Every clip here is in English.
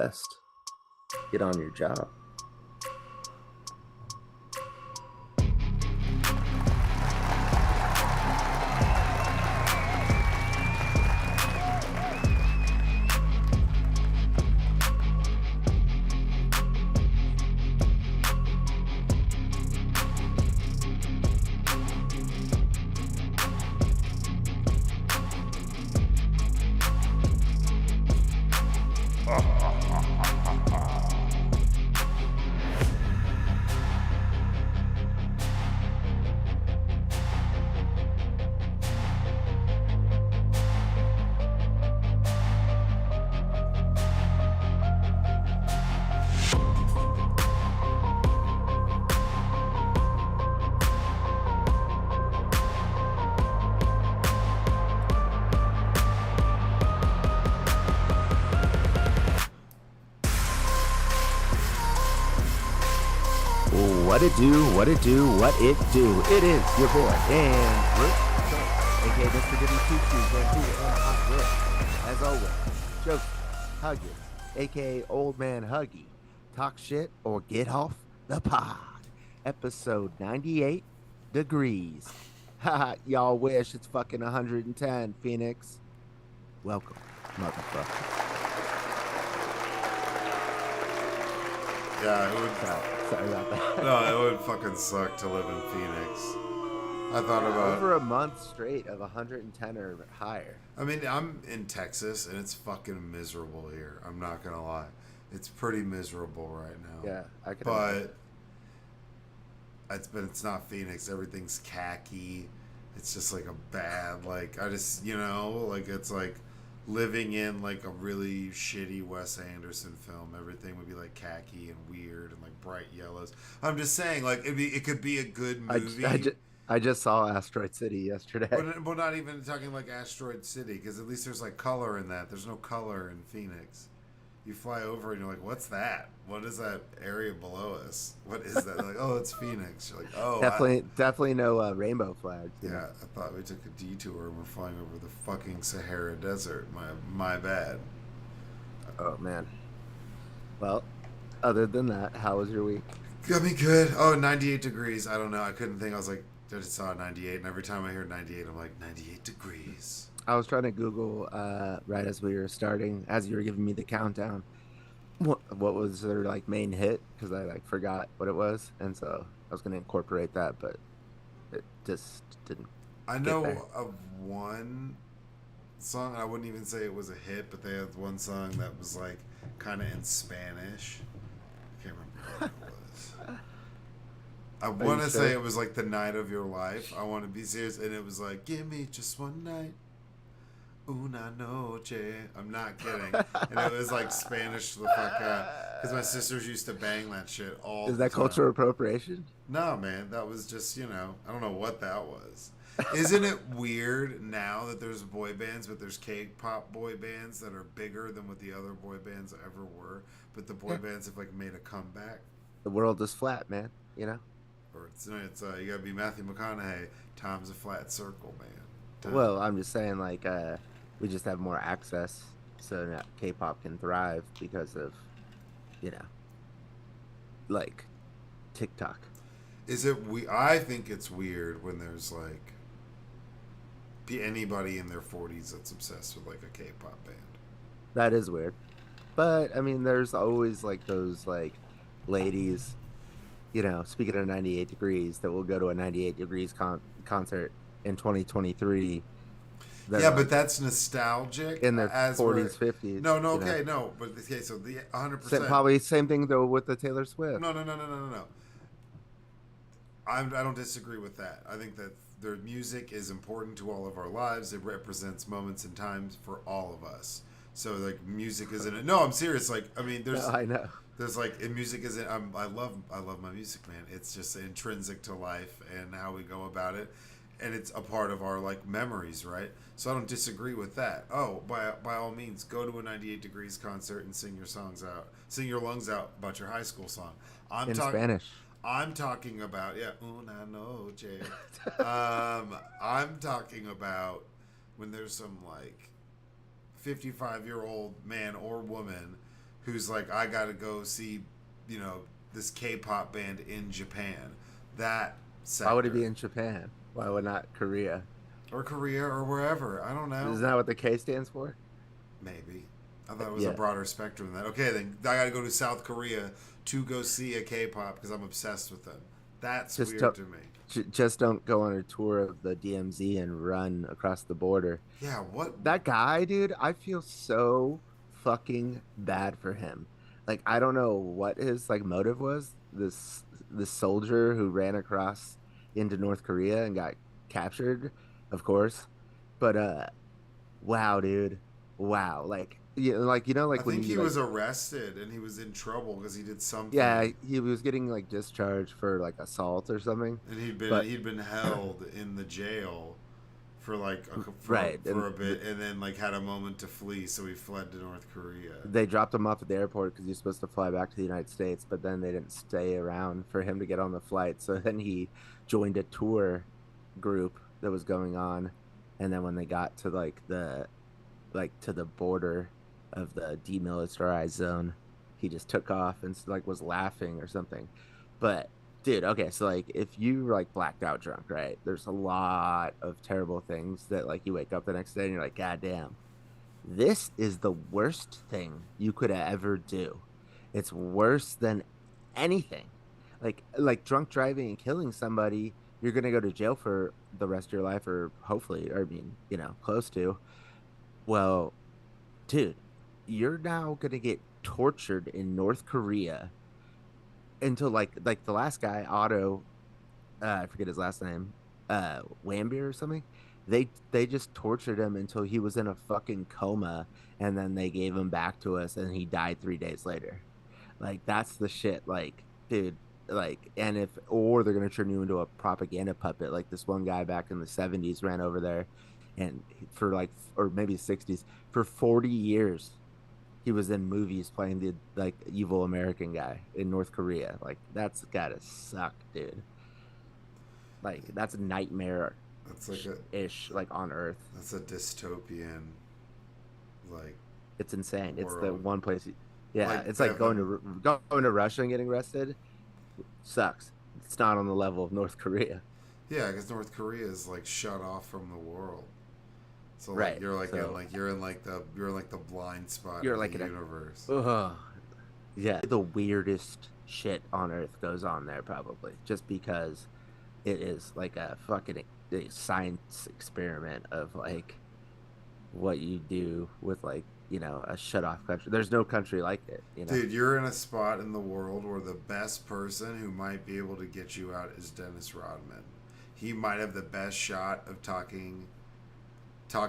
best. Get on your job. What it do, what it do, what it do. It is your boy, Dan aka Mr. WTC, as always, Joseph Huggins, aka Old Man Huggie. Talk shit or get off the pod. Episode 98 degrees. Haha, y'all wish it's fucking 110, Phoenix. Welcome, motherfucker. Yeah, it would. Sorry about that. No, it would fucking suck to live in Phoenix. I thought about over a month straight of 110 or higher. I mean, I'm in Texas and it's fucking miserable here. I'm not gonna lie, it's pretty miserable right now. Yeah, I can. But it's not Phoenix. Everything's khaki. It's just like a bad I just it's like living in like a really shitty Wes Anderson film. Everything would be like khaki and weird and like bright yellows. I'm just saying, like it could be a good movie. I just saw Asteroid City yesterday. But not even talking like Asteroid City, because at least there's like color in that. There's no color in Phoenix. You fly over and you're like, what's that? What is that area below us? What is that? Like, oh, it's Phoenix. You're like, oh, definitely no rainbow flags. Yeah, I thought we took a detour and we're flying over the fucking Sahara Desert. My bad. Oh man. Well, other than that, how was your week? Got me good. Oh, 98 degrees. I don't know. I couldn't think. I was like, I just saw 98, and every time I hear 98, I'm like, 98 degrees. I was trying to Google right as we were starting, as you were giving me the countdown. What was their like main hit? Because I like forgot what it was, and so I was going to incorporate that, but it just didn't. I know of one song. I wouldn't even say it was a hit, but they had one song that was like kind of in Spanish. I can't remember what it was. I want to say it was like The Night of Your Life. I want to be serious, and it was like, give me just one night. Una noche. I'm not kidding. And it was like Spanish the fuck out. Because my sisters used to bang that shit all the time. Is that cultural appropriation? No, man. That was just, I don't know what that was. Isn't it weird now that there's boy bands, but there's K-pop boy bands that are bigger than what the other boy bands ever were? But the boy bands have like made a comeback. The world is flat, man. Or it's you gotta be Matthew McConaughey. Time's a flat circle, man. Well, I'm just saying, like, we just have more access, so now K-pop can thrive because of, like, TikTok. I think it's weird when there's like anybody in their 40s that's obsessed with like a K-pop band. That is weird, but I mean, there's always like those like ladies. Speaking of 98 degrees, that will go to a 98 degrees concert in 2023. Yeah, but that's nostalgic. In their 40s, 50s. No, okay, no. But okay, so the 100%. Probably same thing though with the Taylor Swift. No. I don't disagree with that. I think that their music is important to all of our lives. It represents moments and times for all of us. So like, music isn't it? No, I'm serious. Like, I mean, there's. No, I know. There's like music isn't. I love my music, man. It's just intrinsic to life and how we go about it, and it's a part of our like memories, right? So I don't disagree with that. Oh, by all means, go to a 98 Degrees concert and sing your lungs out about your high school song. In Spanish. I'm talking about una noche. I'm talking about when there's some like 55-year-old man or woman who's like, I gotta go see, you know, this K-pop band in Japan. That Why would it be sector. in Japan? Why would not Korea? Or Korea or wherever. I don't know. Isn't that what the K stands for? Maybe. I thought it was a Yeah. broader spectrum than that. Okay, then I gotta go to South Korea to go see a K-pop because I'm obsessed with them. That's Just weird don't, to me. just don't go on a tour of the DMZ and run across the border. Yeah, what? That guy, dude, I feel so fucking bad for him. Like, I don't know what his like motive was. This soldier who ran across into North Korea and got captured, of course. But wow, dude. Wow. Like I like when think you he like was arrested and he was in trouble because he did yeah, something, he was getting like discharged for like assault or something. and But he'd been held in the jail for like right, for a bit, and then like had a moment to flee, so he fled to North Korea. they dropped him off at the airport because he was supposed to fly back to the United States, but then they didn't stay around for him to get on the flight. So then he joined a tour group that was going on, and then when they got to like to the border of the demilitarized zone, he just took off and like was laughing or something. But dude, okay, so like if you like blacked out drunk, right? There's a lot of terrible things that like you wake up the next day and you're like, God damn, this is the worst thing you could ever do. It's worse than anything. Like drunk driving and killing somebody, you're gonna go to jail for the rest of your life, or hopefully, or I mean, close to. Well, dude, you're now gonna get tortured in North Korea until like the last guy, Otto, I forget his last name, Wambier or something. They just tortured him until he was in a fucking coma, and then they gave him back to us, and he died 3 days later. Like that's the shit. Like, dude, like, and if or they're gonna turn you into a propaganda puppet, like this one guy back in the '70s ran over there, and for like, or maybe '60s, for 40 years he was in movies playing the like evil American guy in North Korea. Like that's gotta suck, dude. Like that's nightmare That's like a ish, like on Earth. that's a dystopian like It's insane. It's the world. one place. Yeah, Like it's like going them. to Russia and getting arrested. Sucks. It's not on the level of North Korea. Yeah, because North Korea is like shut off from the world. So like Right. So you're in like the blind spot you're of the like in universe. a, yeah, the weirdest shit on Earth goes on there probably just because it is like a fucking a science experiment of like what you do with like a shut off country. There's no country like it. Dude, you're in a spot in the world where the best person who might be able to get you out is Dennis Rodman. He might have the best shot of talking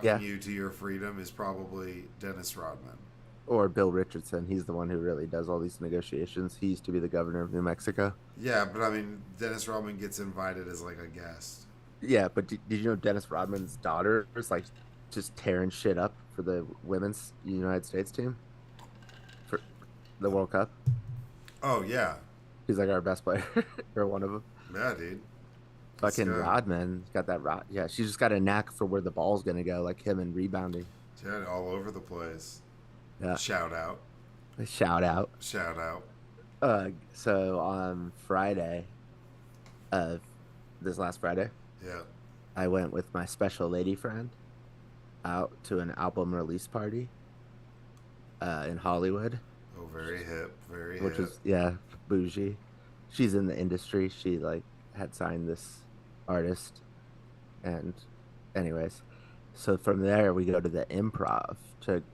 Yeah, you to your freedom is probably Dennis Rodman. or Bill Richardson. He's the one who really does all these negotiations. He used to be the governor of New Mexico. Yeah, but I mean, Dennis Rodman gets invited as like a guest. Yeah, but did you know Dennis Rodman's daughter is like just tearing shit up for the women's United States team for the World Cup? Oh yeah, He's like our best player or one of them. yeah, dude. This Fucking guy, Rodman got that rod. Yeah, she's just got a knack for where the ball's gonna go, like him and rebounding. yeah, all over the place. Yeah, Shout out, shout out. shout out. So on Friday, uh, this last Friday, Yeah. I went with my special lady friend out to an album release party, in Hollywood, Oh, very hip, very which hip. was yeah, bougie. She's in the industry. She like had signed this artist, and anyways, so from there we go to the Improv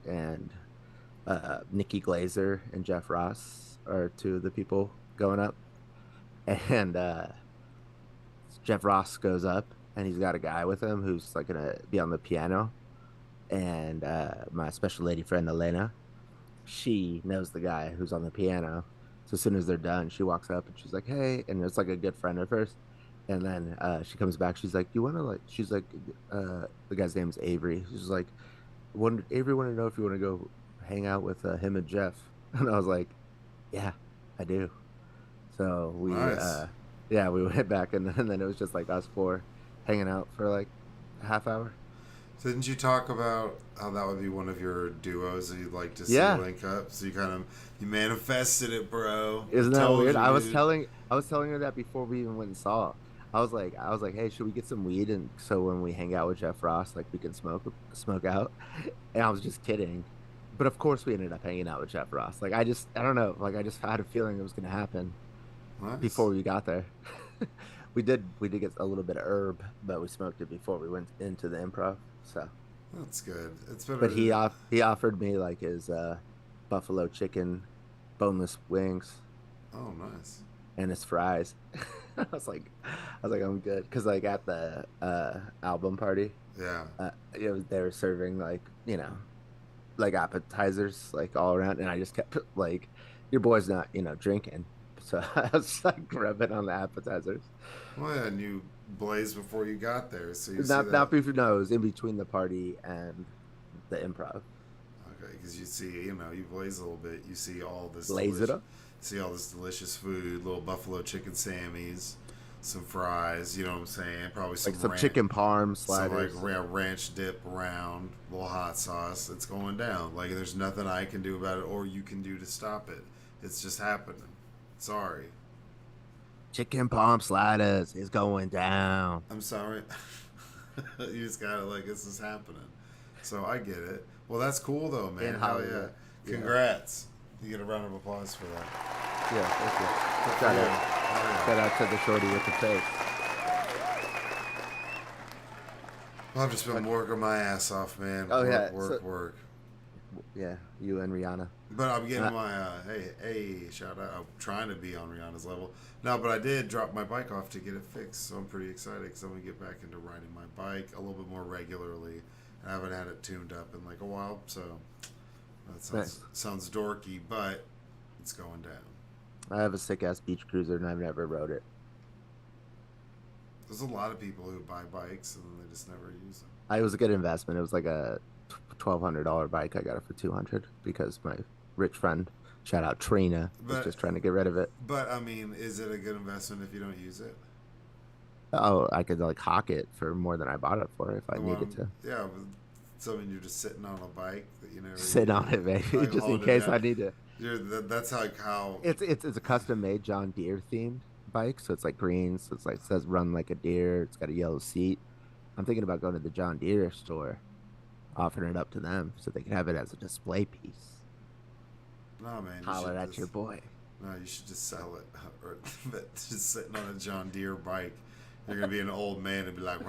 and Nikki Glazer and Jeff Ross are two of the people going up, and Jeff Ross goes up and he's got a guy with him who's like gonna be on the piano, and my special lady friend Elena, she knows the guy who's on the piano. So as soon as they're done, she walks up and she's like, "Hey," and it's like a good friend of hers. And then she comes back. She's like, "You want to like?" She's like, "The guy's name's Avery." She's like, Avery wanted to know if you want to go hang out with him and Jeff." And I was like, "Yeah, I do." So Nice. yeah, we went back, and then it was just like us four hanging out for like a half hour. Didn't you talk about how that would be one of your duos that you'd like to see Yeah, link up? So you manifested it, bro. I isn't that told weird? you, dude. I was telling her that before we even went and saw. I was like, hey, should we get some weed and so when we hang out with Jeff Ross, like we can smoke out? And I was just kidding, but of course we ended up hanging out with Jeff Ross. Like I don't know, like I just had a feeling it was gonna happen Nice. before we got there. We did get a little bit of herb, but we smoked it before we went into the improv. So, That's good. It's better but to. he offered me like his buffalo chicken boneless wings Oh, nice. and his fries. I'm good because like at the album party, Yeah. they were serving like like appetizers like all around, and I just kept like your boy's not drinking, so I was like rubbing on the appetizers. Well, yeah, and you blazed before you got there, so you see Not that. before, no, it was in between the party and the improv. Okay, because you see, you blaze a little bit. You Blaze it up. see all this delicious food, little buffalo chicken sammies, some fries. You know what I'm saying? Probably Like some some chicken parm some like sliders. ranch dip around, little hot sauce. It's going down. Like there's nothing I can do about it, or you can do to stop it. It's just happening. Sorry. Chicken palm sliders is going down. I'm sorry. You just gotta like this is happening. So I get it. Well, that's cool though, In man. Hell yeah! Hollywood. Yeah. Congrats. You get a round of applause for that. Yeah, thank Good you. for you. Hell Shout yeah. out to the shorty with the face. Well, I've just been working my ass off, man. Oh Work, yeah. work, work. Yeah, you and Rihanna. But I'm getting Uh, my hey, shout out. I'm trying to be on Rihanna's level. No, but I did drop my bike off to get it fixed, so I'm pretty excited because I'm gonna get back into riding my bike a little bit more regularly. I haven't had it tuned up in like a while, so that nice. sounds dorky, but it's going down. I have a sick ass beach cruiser and I've never rode it. There's a lot of people who buy bikes and they just never use them. It was a good investment. It was like a $1,200 bike. I got it for 200 because my rich friend, shout out Trina, was But just trying to get rid of it. I mean, is it a good investment if you don't use it? Oh, I could like hawk it for more than I bought it for if I The needed one, to. yeah. But, so I mean, you're just sitting on a bike that you never Sit on use, it, baby, like just in holding it case down. I need to. That's like how. It's a custom made John Deere themed bike, so it's like green, so it's like says run like a deer. It's got a yellow seat. I'm thinking about going to the John Deere store, offering it up to them so they can have it as a display piece. No, man. You Holler should at your just. boy. No, you should just sell it, or but just sitting on a John Deere bike. You're gonna be an old man and be like,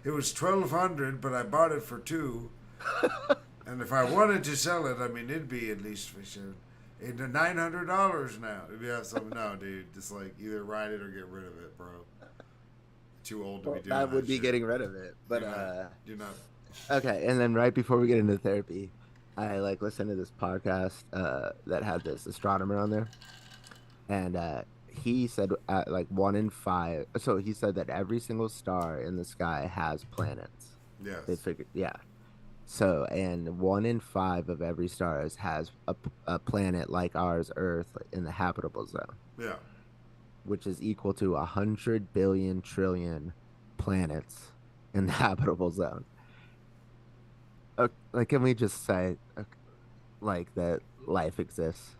it was 1,200, but I bought it for two. And if I wanted to sell it, I mean, it'd be at least for sure. It's $900 now. If you have something, no, dude, just like either ride it or get rid of it, bro. Too old to be Well, doing that that would be shit. getting rid of it. But You're not. okay, and then right before we get into therapy, I like listened to this podcast that had this astronomer on there, and he said like 1 in 5. So he said that every single star in the sky has planets. They Yes. figured, yeah. So, and 1 in 5 of every stars has a planet like ours, Earth, in the habitable zone, Yeah. which is equal to 100 billion trillion planets in the habitable zone. Like, can we just say, like, that life exists?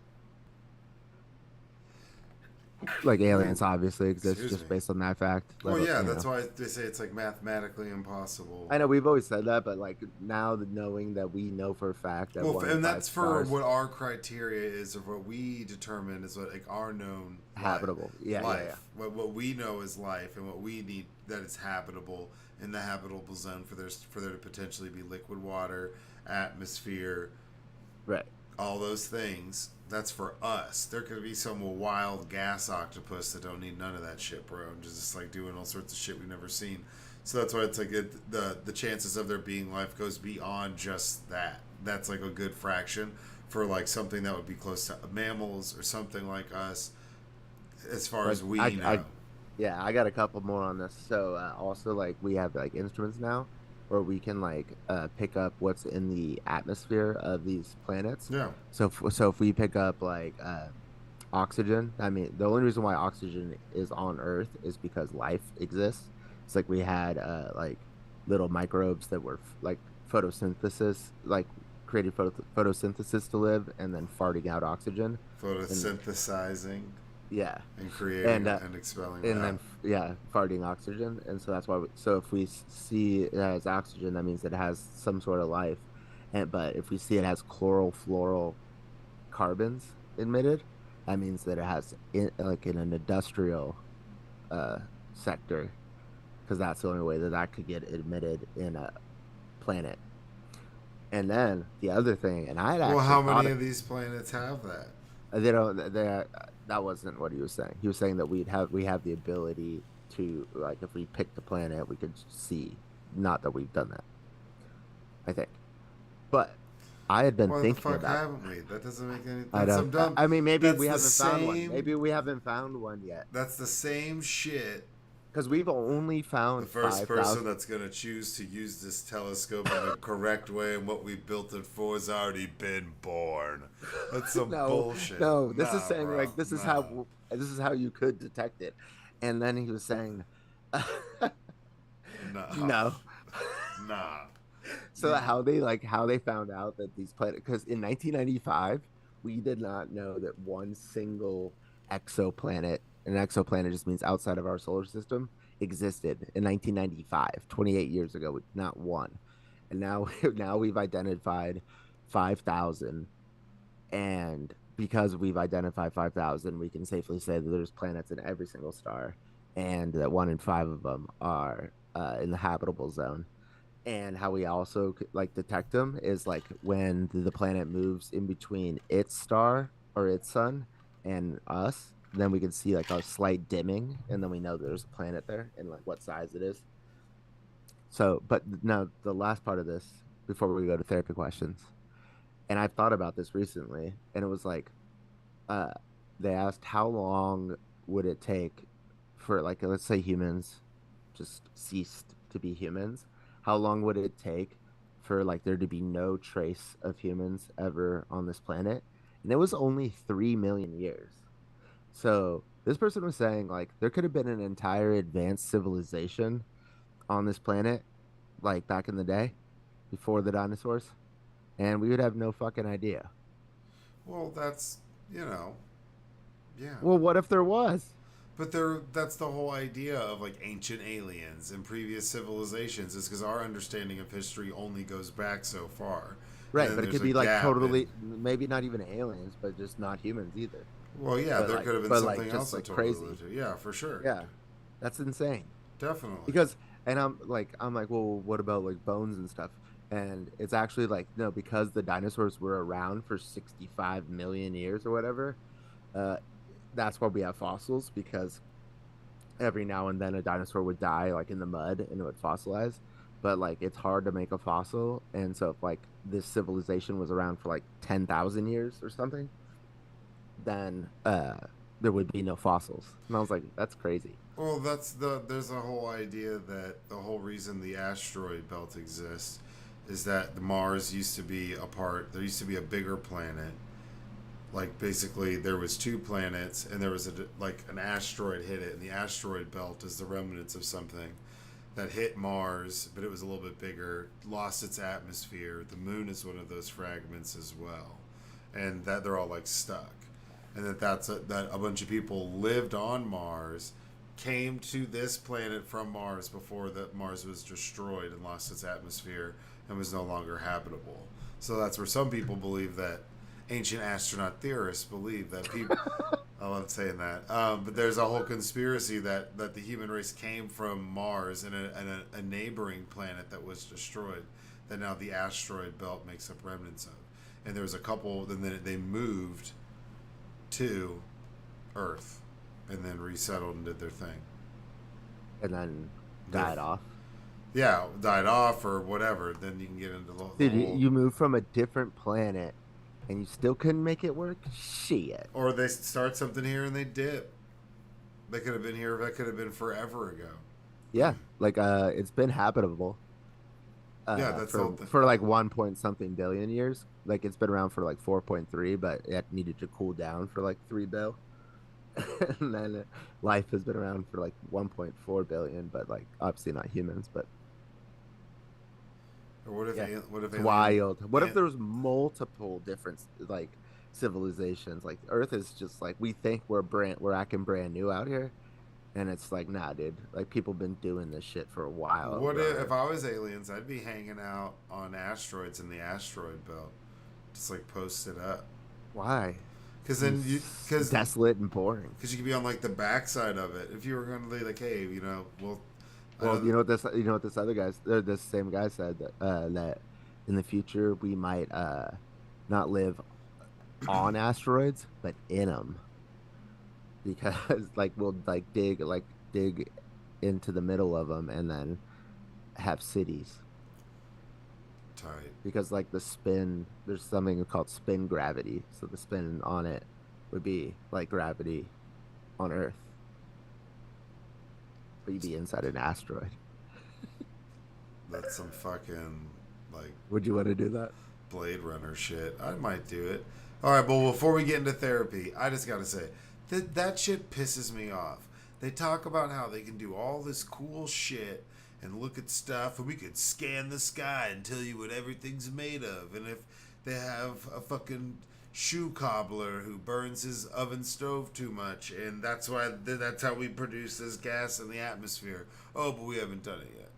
Like, aliens obviously exist Excuse just me. based on that fact. Well, yeah, You that's know. why they say it's like mathematically impossible. I know we've always said that, but like now knowing that we know for a fact that Well, one in and five that's for stars what our criteria is of what we determine is what like our known habitable. Yeah, life. yeah, yeah. What we know is life, and what we need that it's habitable in the habitable zone for there to potentially be liquid water, atmosphere, Right. all those things. That's for us. There could be some wild gas octopus that don't need none of that shit, bro, and just like doing all sorts of shit we've never seen. So that's why it's like the chances of there being life goes beyond just that. That's like a good fraction for like something that would be close to mammals or something like us, as far Like as we I know. yeah, I got a couple more on this. So also like we have like instruments now where we can like pick up what's in the atmosphere of these planets. Yeah, So if we pick up like oxygen, I mean the only reason why oxygen is on Earth is because life exists. It's like we had like little microbes that were like photosynthesis, like created photosynthesis to live, and then farting out oxygen, and Photosynthesizing yeah, and creating and and expelling and that. then yeah, farting oxygen, and so that's why. So if we see it as oxygen, that means it has some sort of life, and but if we see it has chlorofluoral carbons emitted, that means that it has like in an industrial uh sector, because that's the only way that that could get emitted in a planet. And then the other thing, and I had Well, actually how thought many of, of these planets have that? they don't, they that wasn't what he was saying. He was saying that we have the ability to, like, if we picked a planet, we could see. Not that we've done that, I think. But I had been Why the thinking fuck about, haven't we? That doesn't make any. I That's don't, some dumb. I mean, maybe That's we the haven't found one. same. Maybe we haven't found one yet, That's the same shit. because we've only The found first person 5,000. that's gonna choose to use this telescope in the correct way and what we built it for has already been born. That's some No, bullshit. no, this is Nah, saying bro. like Nah. this is how you could detect it. And then he was saying Nah. no. Nah. So how they found out that these planets, because in 1995 we did not know that one single exoplanet, an exoplanet just means outside of our solar system, existed in 1995, 28 years ago, not one. And now now we've identified 5,000, and because we've identified 5,000, we can safely say that there's planets in every single star, and that one in five of them are in the habitable zone. And how we also like detect them is like when the planet moves in between its star or its sun and us, then we can see like a slight dimming, and then we know there's a planet there and like what size it is. So, but now the last part of this before we go to therapy questions, and I've thought about this recently, and it was like, uh, they asked how long would it take for, like, let's say humans just ceased to be humans. How long would it take for like there to be no trace of humans ever on this planet? And it was only 3 million years. So this person was saying like there could have been an entire advanced civilization on this planet, like back in the day before the dinosaurs, and we would have no fucking idea. Well, that's you know, yeah. Well, what if there was? But that's the whole idea of like ancient aliens and previous civilizations is because our understanding of history only goes back so far. And Right, then but it there's could a be like gap in. totally, maybe not even aliens, but just not humans either. Well, yeah, But there like, could have been but like something just else that like totally crazy. lived here. Yeah, for sure. Yeah, that's insane. Definitely. Because, and I'm like, well, what about like bones and stuff? And it's actually like, no, because the dinosaurs were around for 65 million years or whatever. Uh, that's why we have fossils, because every now and then a dinosaur would die like in the mud and it would fossilize. But like it's hard to make a fossil, and so if like this civilization was around for like 10,000 years or something, then there would be no fossils. And I was like, that's crazy. Well, there's a whole idea that the whole reason the asteroid belt exists is that the Mars used to be a part. There used to be a bigger planet. Like basically, there was two planets, and there was like an asteroid hit it, and the asteroid belt is the remnants of something that hit Mars, but it was a little bit bigger, lost its atmosphere. The moon is one of those fragments as well, and that they're all like stuck, and that a bunch of people lived on Mars, came to this planet from Mars before that Mars was destroyed and lost its atmosphere and was no longer habitable. So that's where some people believe that ancient astronaut theorists believe that people. I love saying that. But there's a whole conspiracy that the human race came from Mars and a neighboring planet that was destroyed, that now the asteroid belt makes up remnants of. And there was a couple, then they moved to Earth and then resettled and did their thing. And then Their- died off. Yeah, died off or whatever. Then you can get into the Dude, whole. you moved from a different planet and you still couldn't make it work? Shit. Or they start something here and they dip. They could have been here. That could have been forever ago. Yeah, like it's been habitable Yeah, that's all. for like 1 point something billion years. Like it's been around for like 4.3, but it needed to cool down for like 3 bill. And then life has been around for like 1.4 billion, but like obviously not humans, but Or what if Yeah, what if it's wild. What if an- there was multiple different like civilizations? Like Earth is just like we think we're acting brand new out here, and it's like nah, dude. Like people been doing this shit for a while what over on if Earth. I was aliens? I'd be hanging out on asteroids in the asteroid belt, just like posted up. Why? Because then you Seems desolate and boring. because you could be on like the backside of it. If you were going to be like, hey, well, I Well, know that, you know what this other guy, or this same guy said that in the future we might not live on asteroids, but in them because like we'll dig into the middle of them and then have cities tight. because like the spin there's something called spin gravity, so the spin on it would be like gravity on Earth, but you'd be inside an asteroid. That's some fucking like Would you want to do that? Blade Runner shit. I might do it. All right, but before we get into therapy, I just gotta say that shit pisses me off. They talk about how they can do all this cool shit and look at stuff, and we could scan the sky and tell you what everything's made of, and if they have a fucking shoe cobbler who burns his oven stove too much, and that's how we produce this gas in the atmosphere. Oh, but we haven't done it yet.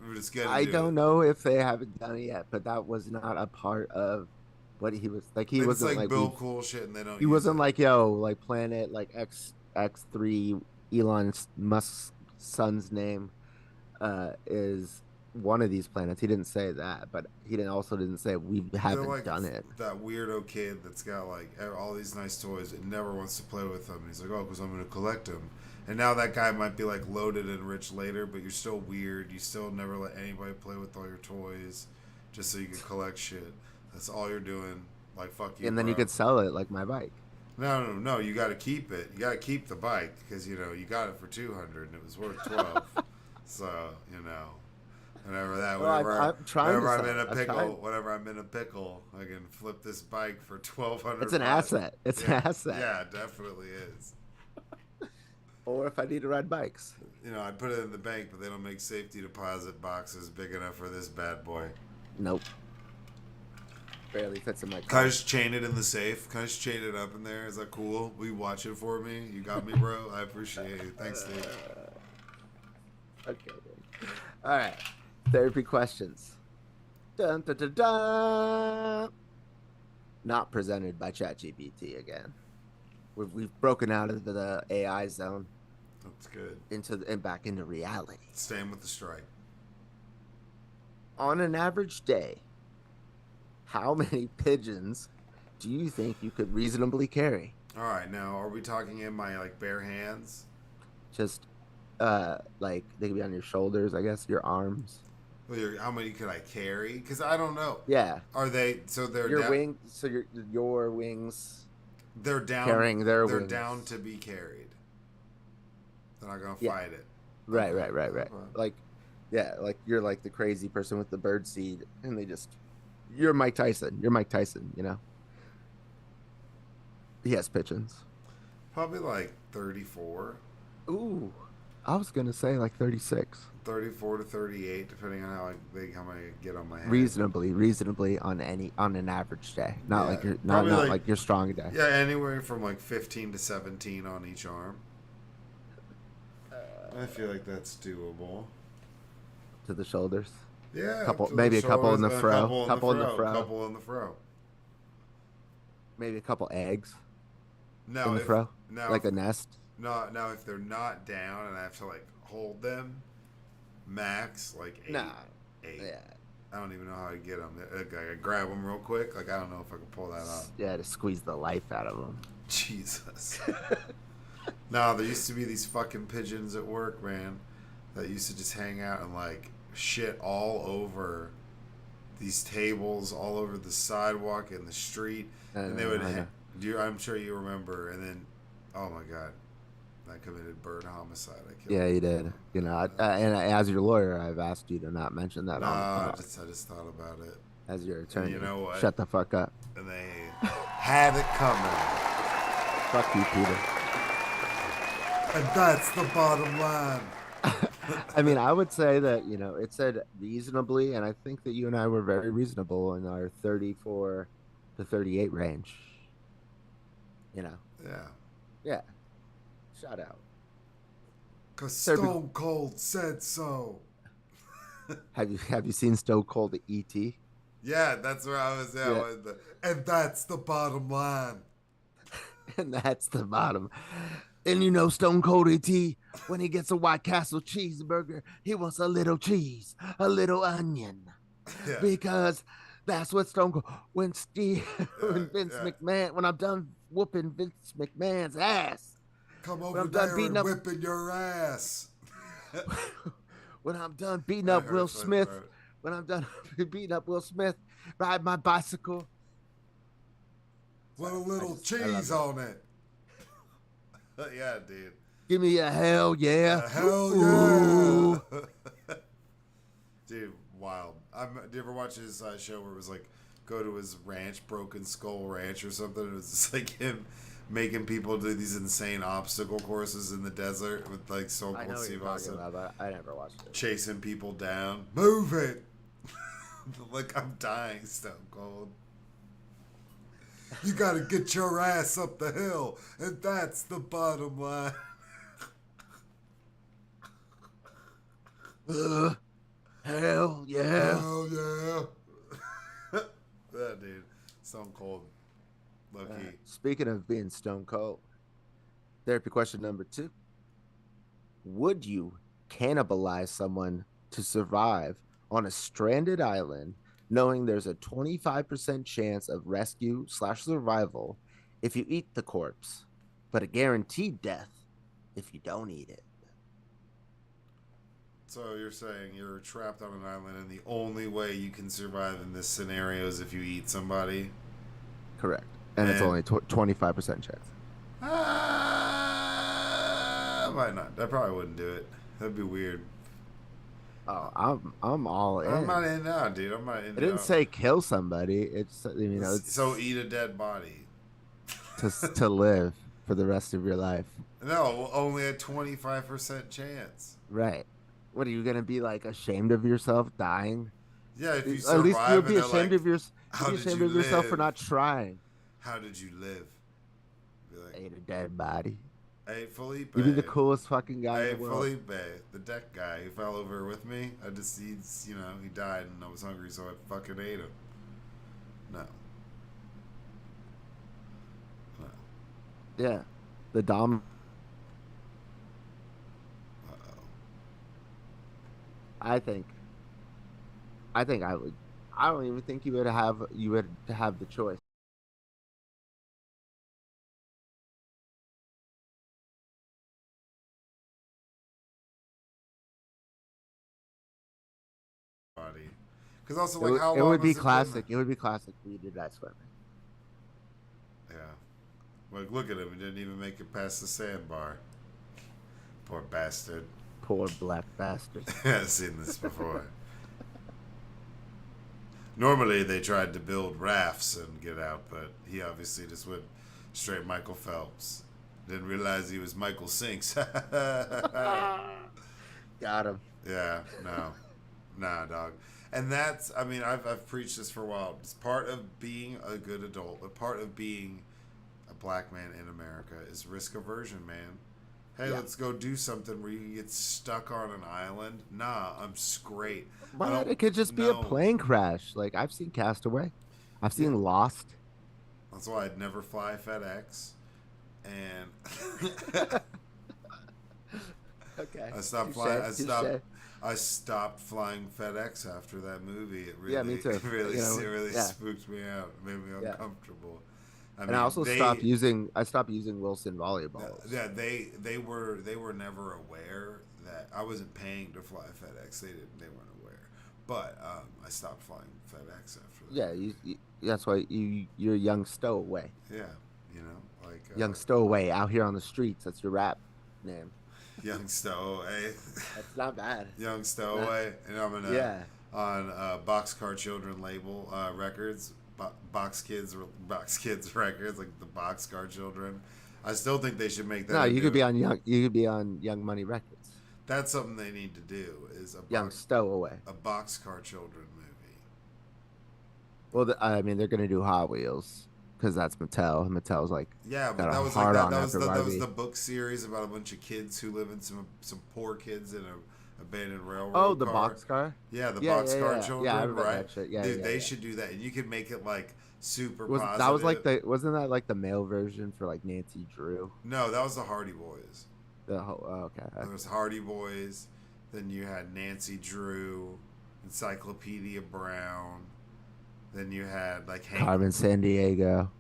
We're just gonna I do it. don't know if they haven't done it yet, but that was not a part of what he was like. He It's wasn't like like Bill Cool shit, and they don't he use wasn't it. like yo like planet like X3 Elon Musk's son's name is one of these planets. He didn't say that, but he didn't say we They're haven't like done it. that weirdo kid that's got like all these nice toys and never wants to play with them. And he's like, oh, because I'm going to collect them. And now that guy might be like loaded and rich later, but you're still weird. You still never let anybody play with all your toys just so you can collect shit. That's all you're doing. Like, fuck you, And then bro. you could sell it like my bike. No. You got to keep it. You got to keep the bike because, you got it for 200 and it was worth 12. So, I'm trying whenever to I'm sell in a it. pickle, whenever I'm in a pickle, I can flip this bike for 1,200. It's an asset. It's an asset. Yeah, it definitely is. Or if I need to ride bikes. I'd put it in the bank, but they don't make safety deposit boxes big enough for this bad boy. Nope. Barely fits in my Can car. I just chain it in the safe? Can I just chain it up in there? Is that cool? Will you watch it for me? You got me, bro. I appreciate it. Thanks, Steve. Okay, dude. All right. Therapy questions. Dun, dun, dun, dun. Not presented by ChatGPT again. We've broken out of the AI zone That's good. and back into reality. Staying with the strike. On an average day, how many pigeons do you think you could reasonably carry? All right, now are we talking in my like bare hands? Just like they could be on your shoulders, I guess, your arms. Well, how many could I carry? Because I don't know. Yeah. Are they? So they're Your wing. So your wings. They're down. Carrying their They're wings. down to be carried. They're not gonna Yeah. fight it. Right. Okay. Okay. Like, yeah, like you're like the crazy person with the bird seed, and you're Mike Tyson. You're Mike Tyson. He has pigeons. Probably like 34. Ooh, I was gonna say like 36. 34 to 38, depending on how big how many get on my head. Reasonably on an average day, not Yeah, like your probably like- like your strong day. Yeah, anywhere from like 15 to 17 on each arm. I feel like that's doable. To the shoulders. Yeah, Couple- to the maybe a couple in the shoulders, fro. and Couple in the fro. Couple in the fro. Maybe a couple eggs Now, in the if, fro, now, like if, a nest. now, if they're not down and I have to like hold them, max like 8. Nah. 8. Yeah. I don't even know how to get them. Like, I grab them real quick. Like I don't know if I can pull that off. Yeah, to squeeze the life out of them. Jesus. No, there used to be these fucking pigeons at work, man, that used to just hang out and like shit all over these tables, all over the sidewalk in the street, and they would. I know. I'm sure you remember. And then, oh my god, I committed bird homicide. I killed. Yeah, you did. And as your lawyer, I've asked you to not mention that. Nah, I just thought about it. As your attorney, you know what? Shut the fuck up. And they had it coming. Fuck you, Peter. And that's the bottom line. I mean, I would say that, it said reasonably, and I think that you and I were very reasonable in our 34 to 38 range. You know, Yeah. yeah, shout out. Cause Third, Stone Cold said so. have you seen Stone Cold E.T.? Yeah, that's where I was at. Yeah, And that's the bottom line. and that's the bottom. And Stone Cold E.T., when he gets a White Castle cheeseburger, he wants a little cheese, a little onion, Yeah, because that's what Stone Cold. When Steve, yeah, when Vince yeah. McMahon, when I'm done whooping Vince McMahon's ass, Come when over I'm done there beating and up, whipping your ass. when I'm done beating That up Will hurts my Smith, throat. when I'm done beating up Will Smith, ride my bicycle. With a Sorry, little I love cheese that. on it. Yeah, dude. Give me a hell yeah. Hell yeah. Ooh. Dude, wild. Do you ever watch his show where it was like, go to his ranch, Broken Skull Ranch or something? It was just like him making people do these insane obstacle courses in the desert with like Stone I Cold know what you're Steve talking Austin about, but I never watched it. chasing people down. Move it! Like I'm dying, Stone Cold. You gotta get your ass up the hill, and that's the bottom line. Hell yeah. Hell yeah. Yeah, dude. Stone Cold. Low key. Speaking of being stone cold, therapy question number 2. Would you cannibalize someone to survive on a stranded island, knowing there's a 25% chance of rescue/survival if you eat the corpse, but a guaranteed death if you don't eat it? So you're saying you're trapped on an island, and the only way you can survive in this scenario is if you eat somebody? Correct. And it's And only 25% chance. I might not. I probably wouldn't do it. That'd be weird. Oh, I'm all I'm in. not in now, dude. I'm not in It didn't now. say kill somebody. It's So it's eat a dead body. to live for the rest of your life. No, only a 25% chance. Right. What are you gonna be like ashamed of yourself dying? Yeah, if you At least you'll survive and be they're ashamed like, of your you'll "How be did ashamed you of yourself for live? not trying. How did you live?" Be like, Ate a dead body. "Hey Felipe, You'd be the coolest fucking guy in hey the world. Felipe, the deck guy who fell over with me. He died and I was hungry, so I fucking ate him." No, no. Yeah. The dom Uh oh. I think I would. I don't even think you would have the choice. Body. Because also, It like, would how it long would be has it been? classic. It would be classic for you to die swimming. Yeah. Like, look at him. He didn't even make it past the sandbar. Poor bastard. Poor black bastard. I've seen this before. Normally, they tried to build rafts and get out, but he obviously just went straight Michael Phelps. Didn't realize he was Michael Sinks. Got him. Yeah, no. Nah, dog. And that's, I mean, I've preached this for a while. It's part of being a good adult, but part of being a black man in America is risk aversion, man. Hey, Yeah. let's go do something where you can get stuck on an island. Nah, I'm straight. I But don't it could just be a know. plane crash. Like I've seen Castaway. I've Yeah, seen Lost. that's why I'd never fly FedEx. And Okay. I stopped Touche, flying. touche. I stopped flying FedEx after that movie. It Yeah, me really, too. it really, it really Yeah, spooked me out. It made me yeah. uncomfortable. I And I mean, also stopped using. I stopped using Wilson volleyballs. yeah, they were never aware that I wasn't paying to fly FedEx. They weren't aware. But I stopped flying FedEx after that. Yeah, that's why you're a young stowaway. Yeah, like Young stowaway out here on the streets. That's your rap name. young stowaway, That's not bad. young Not, stowaway, and I'm gonna yeah. on Boxcar Children label records, Box Kids records, like the Boxcar Children. I still think they should make that. No, you could into be on young. You could be on Young Money Records. That's something they need to do. Is Young Stowaway. a Boxcar Children movie. Well, I mean, they're gonna do Hot Wheels because that's Mattel. And Mattel's like Yeah, got but a that was like hard that. on That was after that was Barbie. the book series about a bunch of kids who live in some poor kids in a abandoned Oh, railroad the car. Boxcar. Yeah, the Yeah, yeah, Boxcar yeah, yeah. I Children, read right? that shit. Yeah, Dude, yeah, they yeah. should do that, and you can make it like super Was like positive. wasn't that like the male version for like Nancy Drew? No, that was the Hardy Boys. The whole okay. There was Hardy Boys. Then you had Nancy Drew, Encyclopedia Brown. Then you had like Carmen San Diego.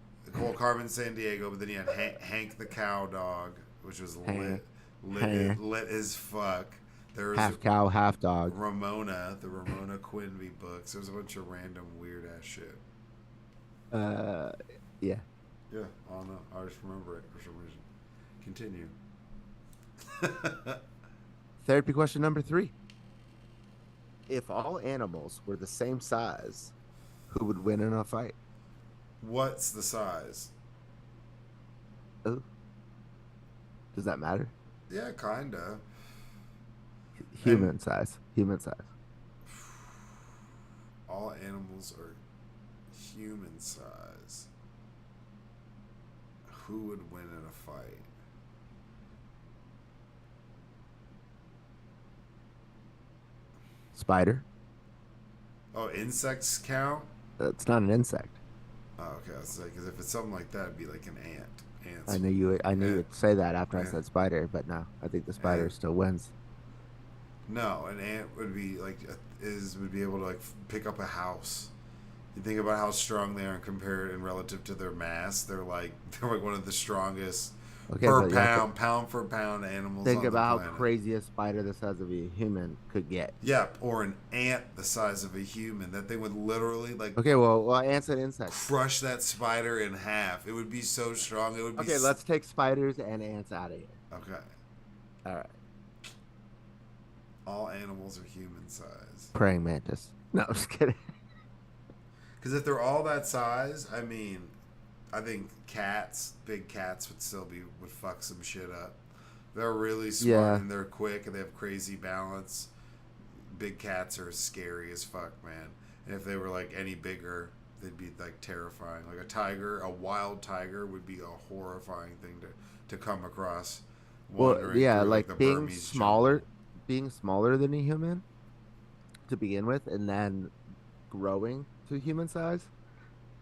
Carmen San Diego. But then you had Hank the Cow Dog, which was Hank. lit as fuck. There was Half cow, half dog. Ramona, the Ramona Quinby books. There was a bunch of random weird ass shit. Uh, yeah. Yeah, I don't know. I just remember it for some reason. Continue. Therapy question number 3. If all animals were the same size, who would win in a fight? What's the size? Oh, does that matter? Yeah, kinda. Human size. Human size. All animals are human size. Who would win in a fight? Spider. Oh, insects count? It's not an insect. Oh, okay. I was like, 'cause if it's something like that, it'd be like an ant. Ants. I knew you. I knew Yeah. you'd say that after I Yeah. said spider, but no, I think the spider Ant. still wins. No, an ant would be like would be able to like pick up a house. You think about how strong they are compared and relative to their mass. They're like one of the strongest Okay, per but you have pound, pound for pound animals. think on about how the planet. crazy a spider the size of a human could get. Yep, or an ant the size of a human. That thing would literally like Okay, well, ants and insects. crush that spider in half. It would be so strong. It would be Okay, let's take spiders and ants out of here. Okay. All right. All animals are human size. Praying mantis. No, I'm just kidding. Because if they're all that size, I mean, I think big cats would fuck some shit up. They're really smart Yeah. and they're quick and they have crazy balance. Big cats are scary as fuck, man. And if they were like any bigger, they'd be like terrifying. Like a wild tiger would be a horrifying thing to come across. Well, wandering yeah, through, like the being Burmese smaller, jungle. being smaller than a human to begin with, and then growing to human size,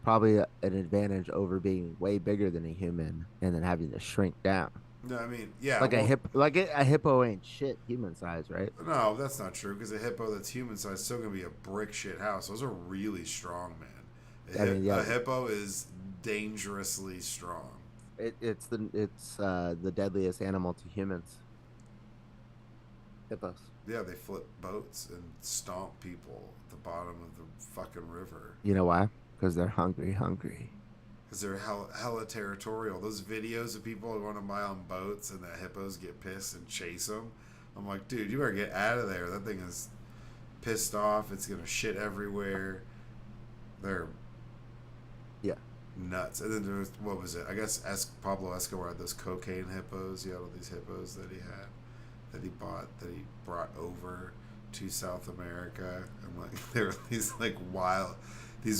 probably an advantage over being way bigger than a human and then having to shrink down. No, I mean, yeah. Like well, a hippo ain't shit human size, right? No, that's not true because a hippo that's human sized is still gonna be a brick shit house. Those are really strong, man. A hippo is dangerously strong. It's the deadliest animal to humans. Hippos. Yeah, they flip boats and stomp people at the bottom of the fucking river You know why? Because they're hungry. because they're hella territorial. Those videos of people going to buy on boats and the hippos get pissed and chase them. I'm like, dude, you better get out of there. That thing is pissed off. It's gonna shit everywhere. They're Yeah. nuts. And then there was, what was it? I guess Pablo Escobar had those cocaine hippos. He had all these hippos that he had, that he brought over to South America. And like there were these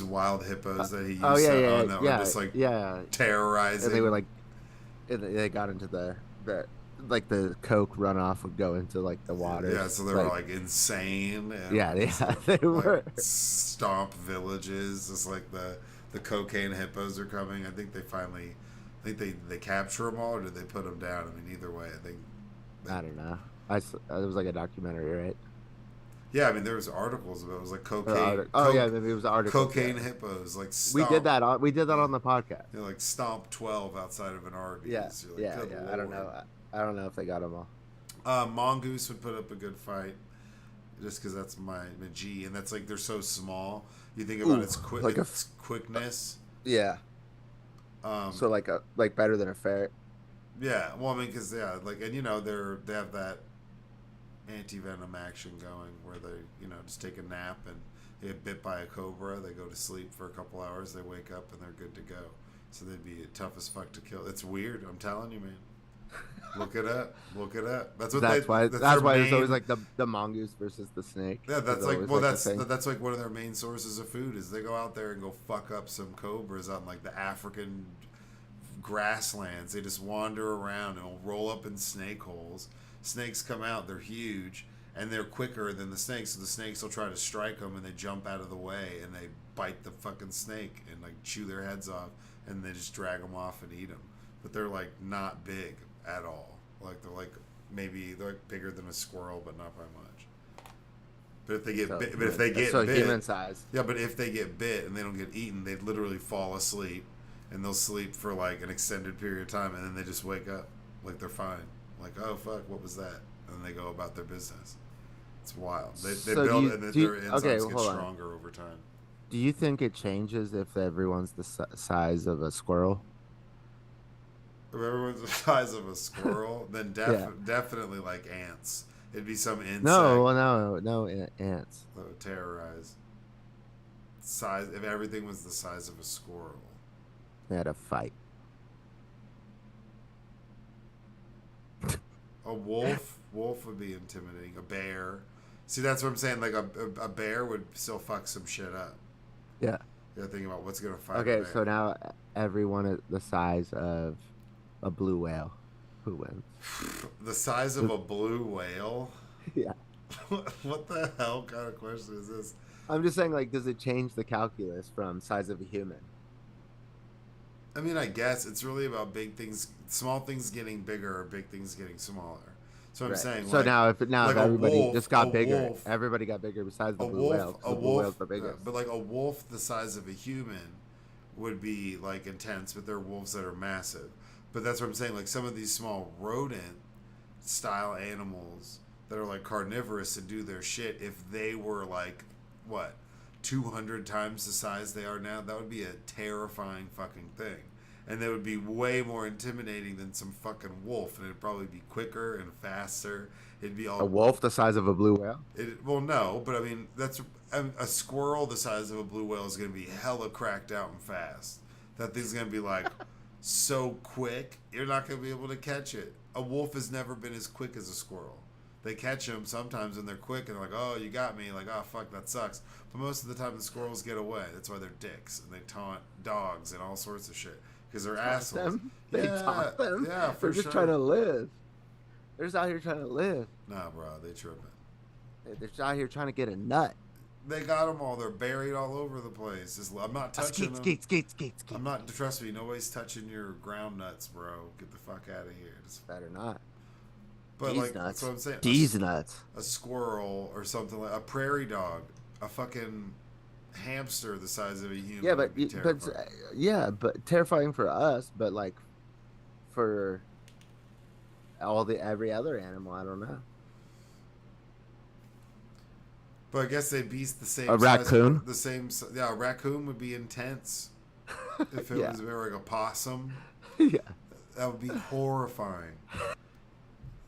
wild hippos that he used that were just like terrorizing. And they were like, they got into the like the coke runoff would go into like the water. Yeah, so they were like insane. And they were stomp villages. It's like the cocaine hippos are coming. I think they capture them all, or did they put them down? I mean, either way, I think. I don't know. It was like a documentary, right? Yeah, I mean, there was articles about it. It was like cocaine. Maybe it was an article. Cocaine hippos, like We stomp. did that. We did that on the podcast. You know, like stomp 12 outside of an Arby's. Yeah, You're like, good I don't Lord. know. I don't know if they got them all. Mongoose would put up a good fight, just because that's my G, and that's like they're so small. You think about its quickness. Yeah. So like better than a ferret. Yeah, well, I mean, because and you know they have that anti-venom action going where they just take a nap and they get bit by a cobra, they go to sleep for a couple hours, they wake up and they're good to go. So they'd be tough as fuck to kill. It's weird, I'm telling you, man. Look it up. Look it up. That's what That's why. That's That's their why there's always main. like the mongoose versus the snake. Yeah, Is that's like always well, like the thing. that's like one of their main sources of food is they go out there and go fuck up some cobras on like the African grasslands. They just wander around and will roll up in snake holes. Snakes come out, they're huge, and they're quicker than the snakes. So the snakes will try to strike them, and they jump out of the way, and they bite the fucking snake and like chew their heads off, and they just drag them off and eat them. But they're like not big at all. Like they're like maybe they're like bigger than a squirrel, but not by much. But if they get So bit, but if they get so bit, human size. yeah. But if they get bit and they don't get eaten, they literally fall asleep, and they'll sleep for like an extended period of time, and then they just wake up like they're fine. Like, oh fuck, what was that? And then they go about their business. It's wild. They So build do and you, their enzymes okay, get hold on. stronger over time. Do you think it changes if everyone's the size of a squirrel? If everyone's the size of a squirrel, then Yeah. definitely like ants. It'd be some insect No, ants. that would terrorize. Size if everything was the size of a squirrel. They had a fight. A wolf would be intimidating. A bear. See, that's what I'm saying. Like a bear would still fuck some shit up. Yeah. You gotta think about what's gonna fight. Okay, a bear. so now everyone is the size of a blue whale. Who wins? The size of a blue whale. Yeah. What the hell kind of question is this? I'm just saying, like, does it change the calculus from size of a human? I mean, I guess it's really about big things, small things getting bigger, or big things getting smaller. So I'm Right. saying, So like, now, if like a everybody wolf, just got a bigger, wolf, everybody got bigger besides the a blue whale. wolf, 'Cause a the blue whale's wolf, the biggest. but like a wolf the size of a human would be like intense, but there are wolves that are massive. But that's what I'm saying. Like some of these small rodent style animals that are like carnivorous and do their shit, if they were like what 200 times the size they are now, that would be a terrifying fucking thing. And they would be way more intimidating than some fucking wolf, and it'd probably be quicker and faster. It'd be A all wolf the size of a blue whale? well, no, but I mean that's a squirrel the size of a blue whale is going to be hella cracked out and fast. That thing's going to be like so quick, you're not going to be able to catch it. A wolf has never been as quick as a squirrel. They catch them sometimes and they're quick and they're like, oh, you got me. Like, oh, fuck, that sucks. But most of the time the squirrels get away. That's why they're dicks and they taunt dogs and all sorts of shit because they're assholes. Them? They taunt them? Yeah, for They're just sure. trying to live. They're just out here trying to live. Nah, bro, they tripping. They're just out here trying to get a nut. They got them all. They're buried all over the place. I'm not touching them. Skeet. I'm not. Trust me, nobody's touching your ground nuts, bro. Get the fuck out of here. Better not. But These like, nuts. that's what I'm saying. These nuts. A squirrel or something like a prairie dog, a fucking hamster the size of a human. Yeah, would be but terrifying. but terrifying for us. But like for every other animal, I don't know. But I guess they'd be the same. A size, raccoon? the same. Yeah, a raccoon would be intense. If it Yeah. was like a possum, Yeah. that would be horrifying.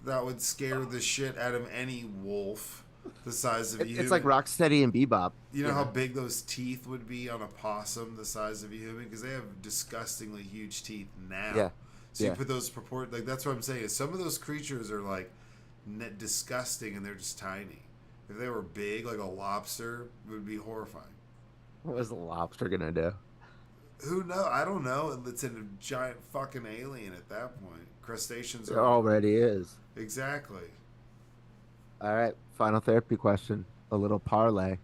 That would scare the shit out of any wolf the size of a human. It's like Rocksteady and Bebop. You know how big those teeth would be on a possum the size of a human? Because they have disgustingly huge teeth now. Yeah. So Yeah. you put those like that's what I'm saying. Is some of those creatures are like disgusting and they're just tiny. If they were big, like a lobster, it would be horrifying. What was the lobster gonna do? Who knows? I don't know. It's a giant fucking alien at that point. Crustaceans It are already is. exactly. All right. Final therapy question. A little parlay.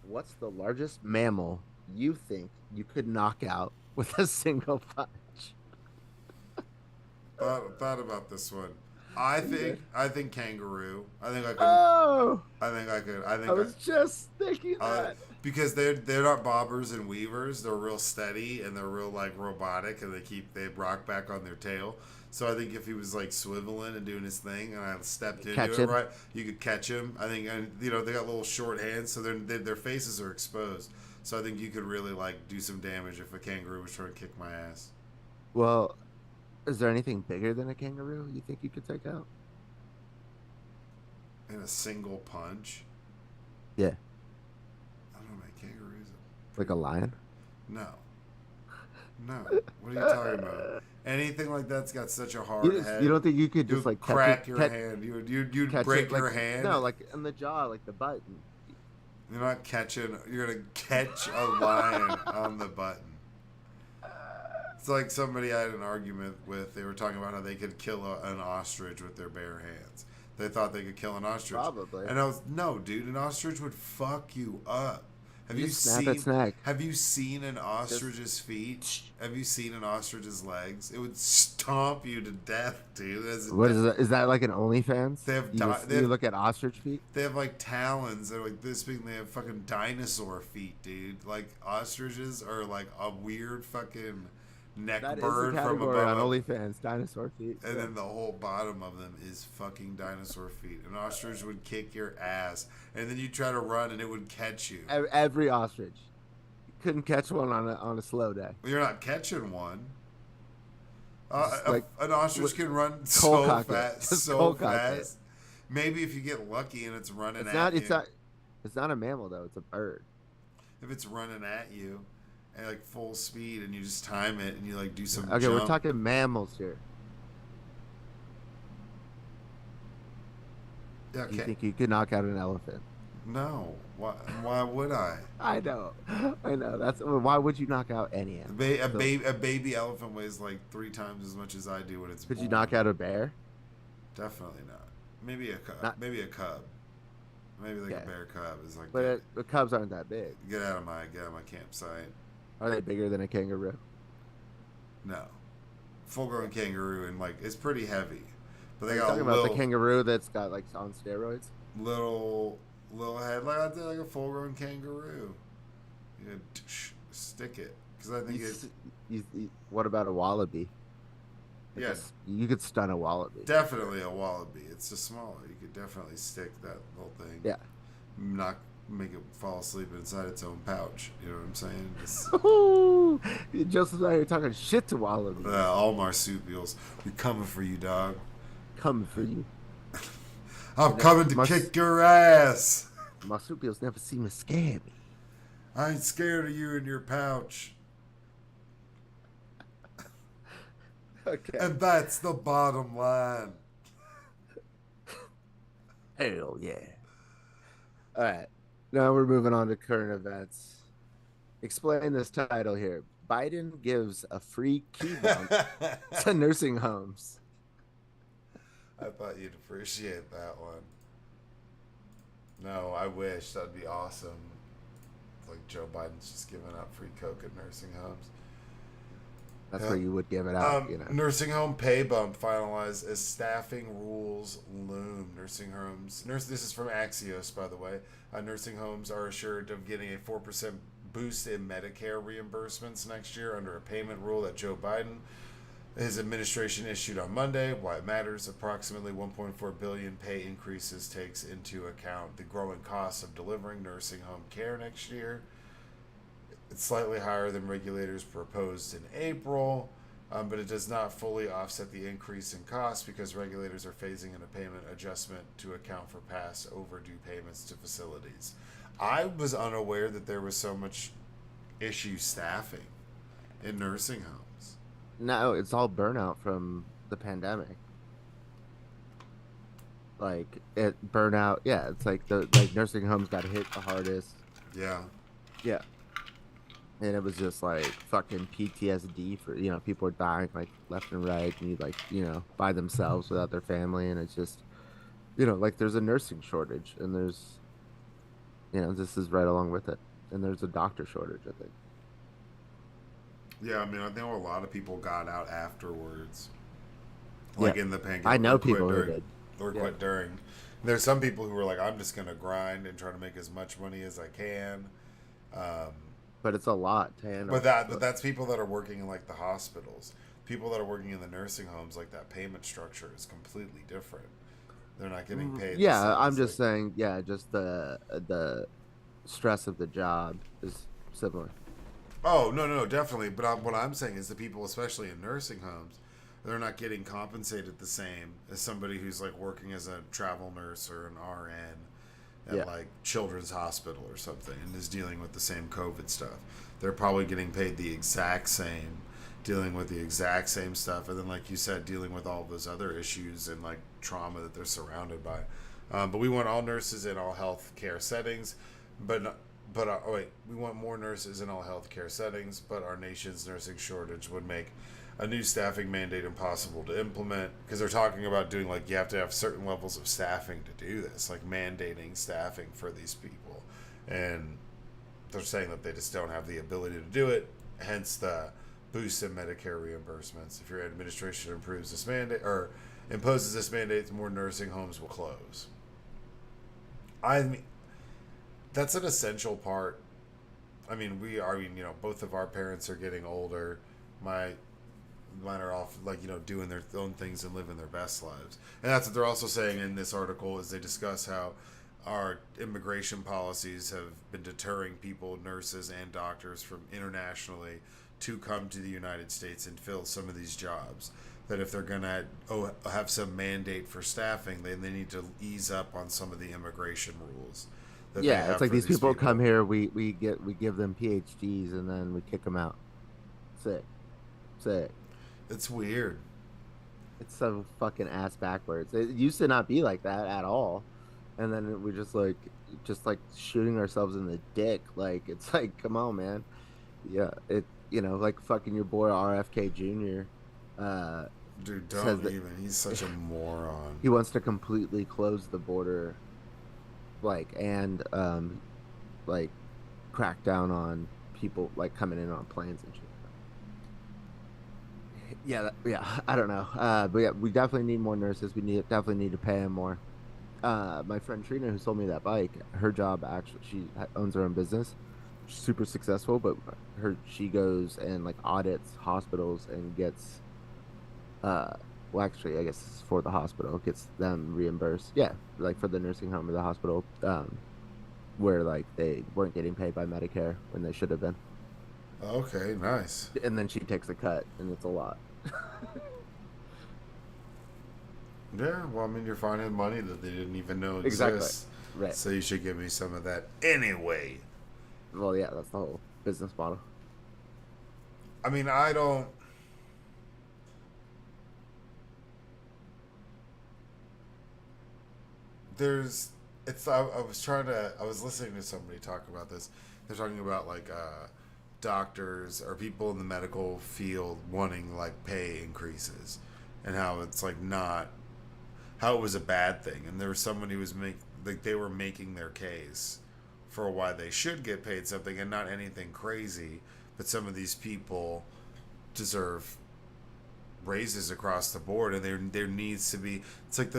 What's the largest mammal you think you could knock out with a single punch? Thought about this one. I think kangaroo. I think I could. Oh, I think I could. I think I was just thinking Uh, that. because they're not bobbers and weavers. They're real steady and they're real like robotic and they rock back on their tail. So I think if he was like swiveling and doing his thing and I stepped into Catch it him. right, you could catch him. I think and they got little short hands, so their faces are exposed. So I think you could really like do some damage if a kangaroo was trying to kick my ass. Well, is there anything bigger than a kangaroo you think you could take out? In a single punch. Yeah, I don't know, man. Kangaroos. like a lion. No. No. What are you talking about? Anything like that's got such a You, hard head. you don't think you could You just would like catch crack it, your catch, hand. You'd catch break it like your hand. no, like in the jaw, like the button. You're not catching. You're gonna catch a lion on the button. It's like somebody I had an argument with. They were talking about how they could kill an ostrich with their bare hands. They thought they could kill an ostrich. Probably. And I was no, dude. An ostrich would fuck you up. Have you snap seen? its neck. Have you seen an ostrich's feet? Have you seen an ostrich's legs? It would stomp you to death, dude. What is that? Is that like an OnlyFans? They have you look at ostrich feet. They have like talons. They're like this big. And they have fucking dinosaur feet, dude. Like ostriches are like a weird fucking neck That bird is a from category on above. OnlyFans. Dinosaur feet. And then the whole bottom of them is fucking dinosaur feet. An ostrich would kick your ass, and then you try to run, and it would catch you. Every ostrich. You couldn't catch one on a slow day. You're not catching one. Like, An ostrich can run cold so cock it. fast, Just so cold cock it. fast. Maybe if you get lucky and it's running It's at not. you. It's not a mammal though. It's a bird. If it's running at you at like full speed and you just time it and you like do some Okay, jump. we're talking mammals here. Yeah, You okay. think you could knock out an elephant? No. Why would I? I know. That's why would you knock out any animal? A baby elephant weighs like 3 times as much as I do when it's Could you born. knock out a bear? Definitely not. Maybe a cub. Not- Maybe a cub. Maybe like Yeah. a bear cub is like But the cubs aren't that big. get out of my campsite. Are they bigger than a kangaroo? No. Full grown kangaroo and like it's pretty heavy. But they Are you got talking a about little the kangaroo that's got like on steroids? little head like I'd say like a full grown kangaroo. You know, stick it because I think What about a wallaby? Like yes, you could stun a wallaby. definitely a wallaby. It's just smaller. You could definitely stick that little thing. Yeah. Not make it fall asleep inside its own pouch. You know what I'm saying? Just like you're talking shit to wallabies. All marsupials, we coming for you, dog. Coming for you. I'm coming to kick your ass. Marsupials never seem to scare me. I ain't scared of you in your pouch. Okay. And that's the bottom line. Hell yeah. All right. Now we're moving on to current events. Explain this title here. Biden gives a free key bump to nursing homes. I thought you'd appreciate that one. No, I wish. That'd be awesome. Like Joe Biden's just giving out free coke at nursing homes. That's where you would give it out, you know. Nursing home pay bump finalized as staffing rules loom. Nursing homes. This is from Axios, by the way. Nursing homes are assured of getting a 4% boost in Medicare reimbursements next year under a payment rule that Joe Biden, his administration, issued on Monday. Why it matters: approximately 1.4 billion pay increases takes into account the growing costs of delivering nursing home care next year. It's slightly higher than regulators proposed in April, but it does not fully offset the increase in costs because regulators are phasing in a payment adjustment to account for past overdue payments to facilities. I was unaware that there was so much issue staffing in nursing homes. No, it's all burnout from the pandemic. Like burnout, yeah. It's like the nursing homes got hit the hardest. Yeah. Yeah. And it was just like fucking PTSD for, people are dying like left and right and by themselves without their family. And it's just, like there's a nursing shortage and there's, this is right along with it. And there's a doctor shortage, I think. Yeah, I mean, I think a lot of people got out afterwards. Like in the pandemic. I know people who did. Or quit during. There's some people who were like, I'm just going to grind and try to make as much money as I can. But it's a lot to handle. But that's people that are working in like the hospitals. People that are working in the nursing homes, like that payment structure is completely different. They're not getting paid. Yeah, I'm just saying. Yeah, just the stress of the job is similar. Oh no, definitely. But what I'm saying is the people, especially in nursing homes, they're not getting compensated the same as somebody who's like working as a travel nurse or an RN at like Children's Hospital or something and is dealing with the same COVID stuff. They're probably getting paid the exact same dealing with the exact same stuff, and then like you said, dealing with all those other issues and like trauma that they're surrounded by. But we want all nurses in all healthcare settings, we want more nurses in all healthcare settings, but our nation's nursing shortage would make a new staffing mandate impossible to implement, because they're talking about doing like you have to have certain levels of staffing to do this, like mandating staffing for these people, and they're saying that they just don't have the ability to do it, hence the boost in Medicare reimbursements. If your administration improves this mandate or imposes this mandate, more nursing homes will close. I mean, that's an essential part. Both of our parents are getting older. Mine are off, like, doing their own things and living their best lives. And that's what they're also saying in this article, is they discuss how our immigration policies have been deterring people, nurses and doctors, from internationally to come to the United States and fill some of these jobs. That if they're gonna have some mandate for staffing, then they need to ease up on some of the immigration rules. Yeah, it's like these people come here, we give them PhDs, and then we kick them out. Sick. It's weird. It's so fucking ass backwards. It used to not be like that at all, and then we just like shooting ourselves in the dick. Like, it's like, come on, man. Yeah, like fucking your boy RFK Jr. Dude, don't even. He's such a moron. He wants to completely close the border, and crack down on people like coming in on planes and shit. Yeah, I don't know. But yeah, we definitely need more nurses. We definitely need to pay them more. My friend Trina, who sold me that bike, her job, actually, she owns her own business. She's super successful, but she goes and like audits hospitals and gets, actually, I guess it's for the hospital, gets them reimbursed. Yeah, like for the nursing home or the hospital, where like they weren't getting paid by Medicare when they should have been. Okay, nice. And then she takes a cut, and it's a lot. Yeah, well, I mean, you're finding money that they didn't even know exists. Exactly. Right. So you should give me some of that anyway. Well, yeah, that's the whole business model. I mean, I don't... I was listening to somebody talk about this. They're talking about, like, doctors or people in the medical field wanting like pay increases, and how it's like not, how it was a bad thing, and there was someone who was they were making their case for why they should get paid something, and not anything crazy, but some of these people deserve raises across the board, and there needs to be, it's like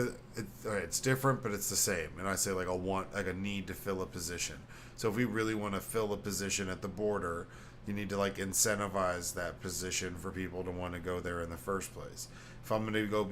it's different, but it's the same. And I say like a need to fill a position. So if we really want to fill a position at the border, you need to like incentivize that position for people to want to go there in the first place. If I'm going to go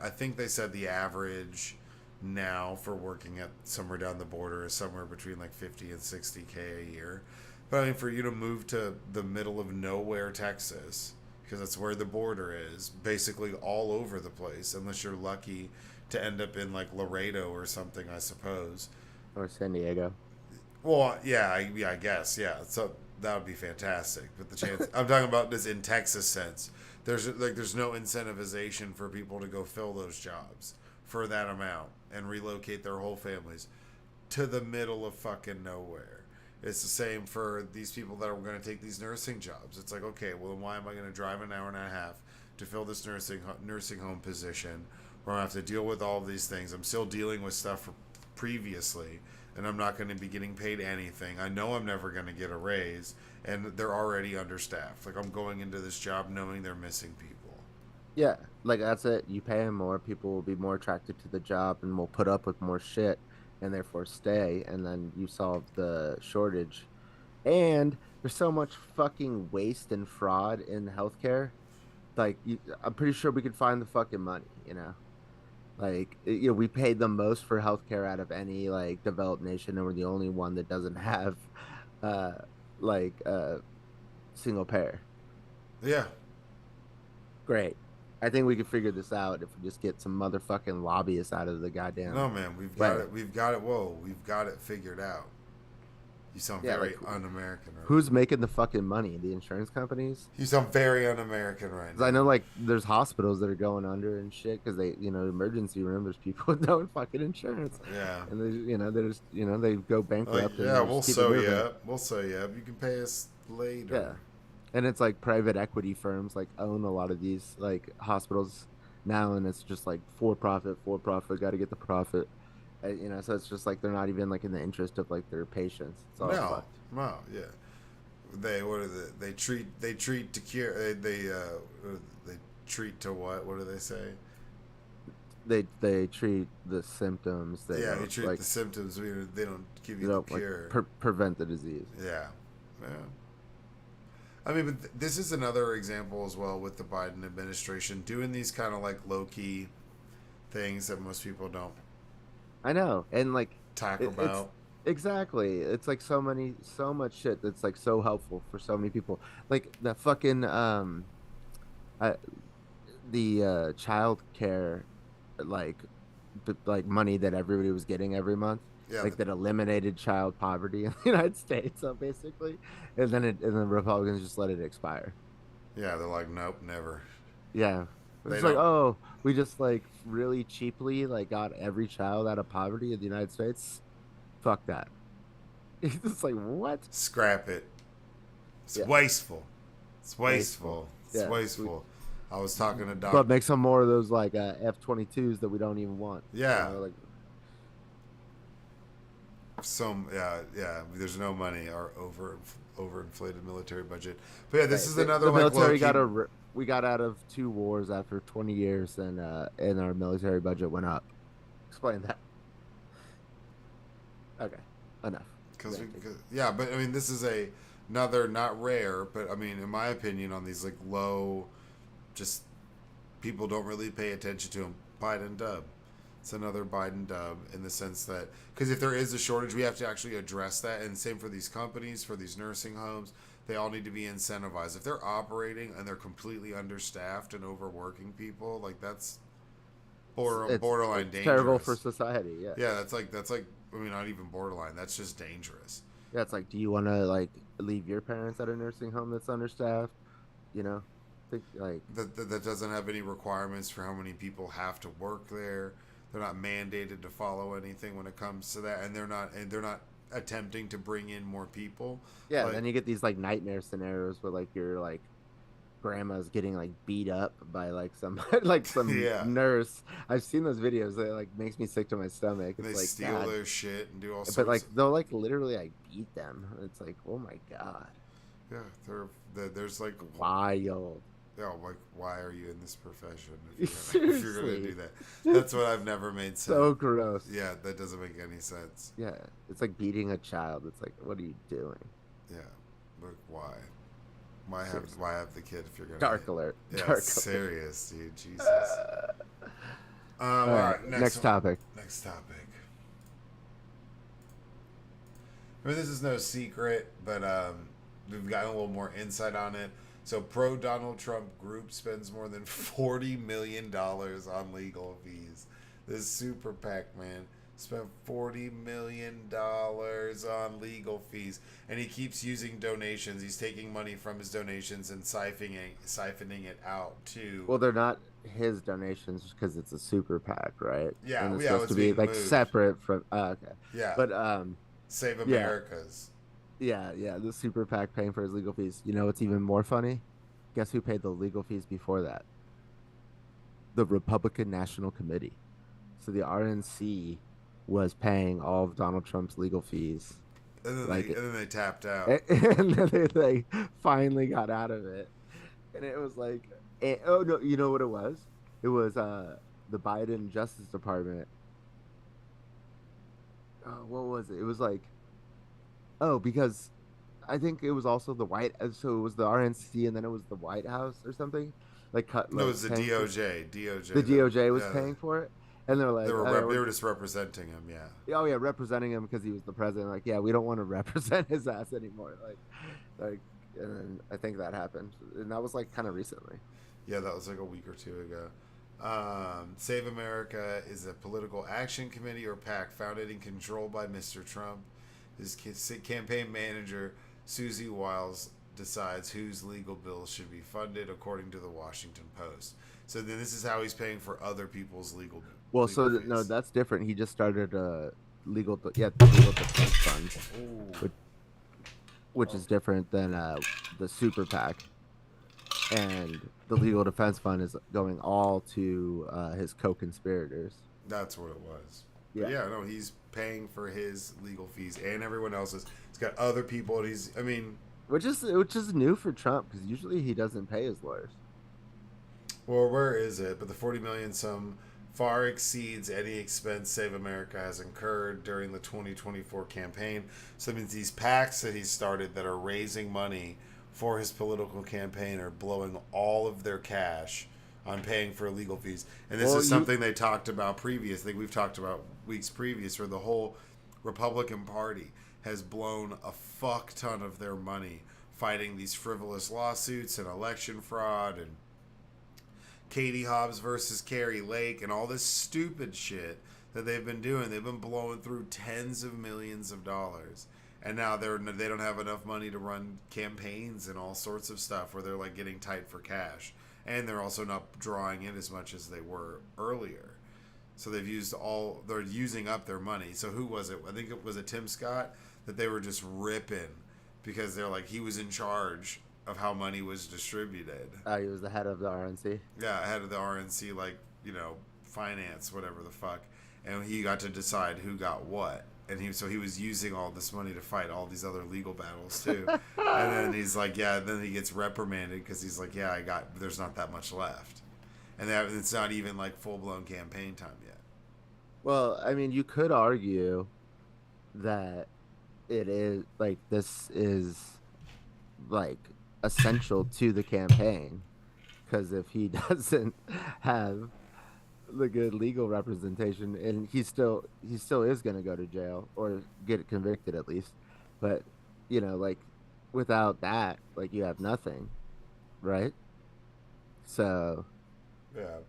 I think they said the average now for working at somewhere down the border is somewhere between like 50 and 60K a year. But I mean, for you to move to the middle of nowhere, Texas, because that's where the border is, basically all over the place, unless you're lucky to end up in like Laredo or something, I suppose. Or San Diego. Well, yeah, I guess, yeah. So that would be fantastic. But the chance I'm talking about this in Texas sense. There's no incentivization for people to go fill those jobs for that amount and relocate their whole families to the middle of fucking nowhere. It's the same for these people that are going to take these nursing jobs. It's like, okay, well, then why am I going to drive an hour and a half to fill this nursing home position where I have to deal with all of these things? I'm still dealing with stuff previously, and I'm not going to be getting paid anything. I know I'm never going to get a raise, and they're already understaffed. Like, I'm going into this job knowing they're missing people. Yeah, like that's it. You pay them more, people will be more attracted to the job and will put up with more shit and therefore stay, and then you solve the shortage. And there's so much fucking waste and fraud in healthcare. Like, I'm pretty sure we could find the fucking money, Like, we paid the most for healthcare out of any like developed nation, and we're the only one that doesn't have single payer. Yeah. Great. I think we could figure this out if we just get some motherfucking lobbyists out of the goddamn. No, man, we've got it. We've got it. Whoa, we've got it figured out. You sound Yeah, very like un-American right who's making the fucking money? The insurance companies? now. You sound very un-American right Because I know now. like there's hospitals that are going under and shit because they, emergency room. There's people with no fucking insurance, Yeah. and they just, they go Like, bankrupt and yeah, they we'll just keep it sew you moving. up. We'll sew you up. You can pay us Yeah, later. and it's like private equity firms like own a lot of these like hospitals now, and it's just like for profit, got to get the profit. So it's just like they're not even like in the interest of like their patients. It's all No, fucked. no, yeah. They what are they treat to cure they treat to what? What do they say? They treat the symptoms. They Yeah, you don't treat like the symptoms. They don't give they you the don't like cure. prevent the disease. Yeah, yeah. I mean, but this is another example as well with the Biden administration doing these kind of like low key things that most people don't I know, and like talk it's about. exactly. It's like so much shit that's like so helpful for so many people. Like the fucking I, the child care, like like money that everybody was getting every month, Yeah, like that eliminated child poverty in the United States. So basically, and then Republicans just let it expire. yeah. They're like, nope, never. Yeah. They It's like, don't. oh, we just like really cheaply like got every child out of poverty in the United States. Fuck that. It's just like what? Scrap it. It's Yeah, wasteful. It's wasteful. wasteful. It's Yeah, wasteful. I was talking to but Doc. make some more of those like F-22s that we don't even want. Yeah, Like some yeah. There's no money or overinflated military budget. But yeah, this hey, is another the like low military key. we got out of two wars after 20 years, and our military budget went up. Explain that. Okay, enough Because ranting. yeah, but I mean, this is another not rare, but I mean, in my opinion, on these like low, just people don't really pay attention to them. Biden dub. It's another Biden dub in the sense that because if there is a shortage, we have to actually address that. And same for these companies, for these nursing homes, they all need to be incentivized. If they're operating and they're completely understaffed and overworking people, like that's borderline It's terrible for dangerous. society. Yeah. Yeah, that's like I mean, not even borderline. That's just dangerous. Yeah, it's like, do you want to like leave your parents at a nursing home that's understaffed? You know, think like That doesn't have any requirements for how many people have to work there. They're not mandated to follow anything when it comes to that, and they're not attempting to bring in more people. yeah. Like Then you get these like nightmare scenarios where like your like grandma's getting like beat up by like some like some yeah, nurse. I've seen those videos. That like makes me sick to my stomach. and they It's like steal God, their shit and do all but sorts like of they'll like literally like beat them. It's like, oh my God, yeah. There's like wild. like why are you in this profession if you're gonna Seriously, do that? That's what I've never made sense. so gross. Yeah, that doesn't make any sense. Yeah, it's like beating a child. It's like, what are you doing? Yeah, but why? Why have Seriously. why have the kid if you're gonna? Dark alert. Yeah, Dark serious, dude. Jesus. alert. All All right, right, next topic. Next topic. I mean, this is no secret, but we've gotten a little more insight on it. So, pro Donald Trump group spends more than $40 million on legal fees. This super PAC man spent $40 million on legal fees, and he keeps using donations. He's taking money from his donations and siphoning it out to. Well, they're not his donations because it's a super PAC, right? Yeah, And it's yeah, supposed it's to be being like moved. separate from. Okay, Yeah, but Save yeah, America's. yeah. The super PAC paying for his legal fees. You know what's even more funny? Guess who paid the legal fees before that? The Republican National Committee. So the RNC was paying all of Donald Trump's legal fees. Like, And then they tapped out. and then they finally got out of it, and it was like, oh no, you know what it was? It was the Biden Justice Department. What was it? It was like, oh, because I think it was also the White. So it was the RNC, and then it was the White House or something. Like cut. No, it Like was the paying for- DOJ. DOJ. the DOJ was yeah, paying for it, and they're like, they were just representing him. Yeah. oh yeah, representing him because he was the president. Like, yeah, we don't want to represent his ass anymore. Like, and then I think that happened, and that was like kind of recently. Yeah, that was like a week or two ago. Save America is a political action committee or PAC founded and controlled by Mr. Trump. His campaign manager, Susie Wiles, decides whose legal bills should be funded, according to the Washington Post. So then this is how he's paying for other people's Well, legal no, fees. that's different. He just started a the legal defense fund, Oh, which is different than the super PAC. And the legal defense fund is going all to his co-conspirators. that's what it was. But Yeah, yeah, no, he's paying for his legal fees and everyone else's. He's got other people. And I mean, which is new for Trump because usually he doesn't pay his lawyers. well, where is it? But the 40 million sum far exceeds any expense Save America has incurred during the 2024 campaign. So that means these PACs that he started that are raising money for his political campaign are blowing all of their cash on paying for legal fees. And this Well, is something they talked about previous. I think we've talked about weeks previous where the whole Republican Party has blown a fuck ton of their money fighting these frivolous lawsuits and election fraud and Katie Hobbs versus Carrie Lake and all this stupid shit that they've been doing. They've been blowing through tens of millions of dollars. And now they don't have enough money to run campaigns and all sorts of stuff where they're like getting tight for cash. And they're also not drawing in as much as they were earlier. So they're using up their money. So who was it? I think it was Tim Scott that they were just ripping because they're like, he was in charge of how money was distributed. He was the head of the RNC. Yeah, head of the RNC, like, finance, whatever the fuck. And he got to decide who got what. And he was using all this money to fight all these other legal battles too. And then he's like, yeah, then he gets reprimanded because he's like, yeah, there's not that much left. And it's not even like full blown campaign time yet. Well, I mean, you could argue that it is like this is like essential to the campaign because if he doesn't have the good legal representation and he still is going to go to jail or get convicted at least, but like without that, like you have nothing, right? So Yeah.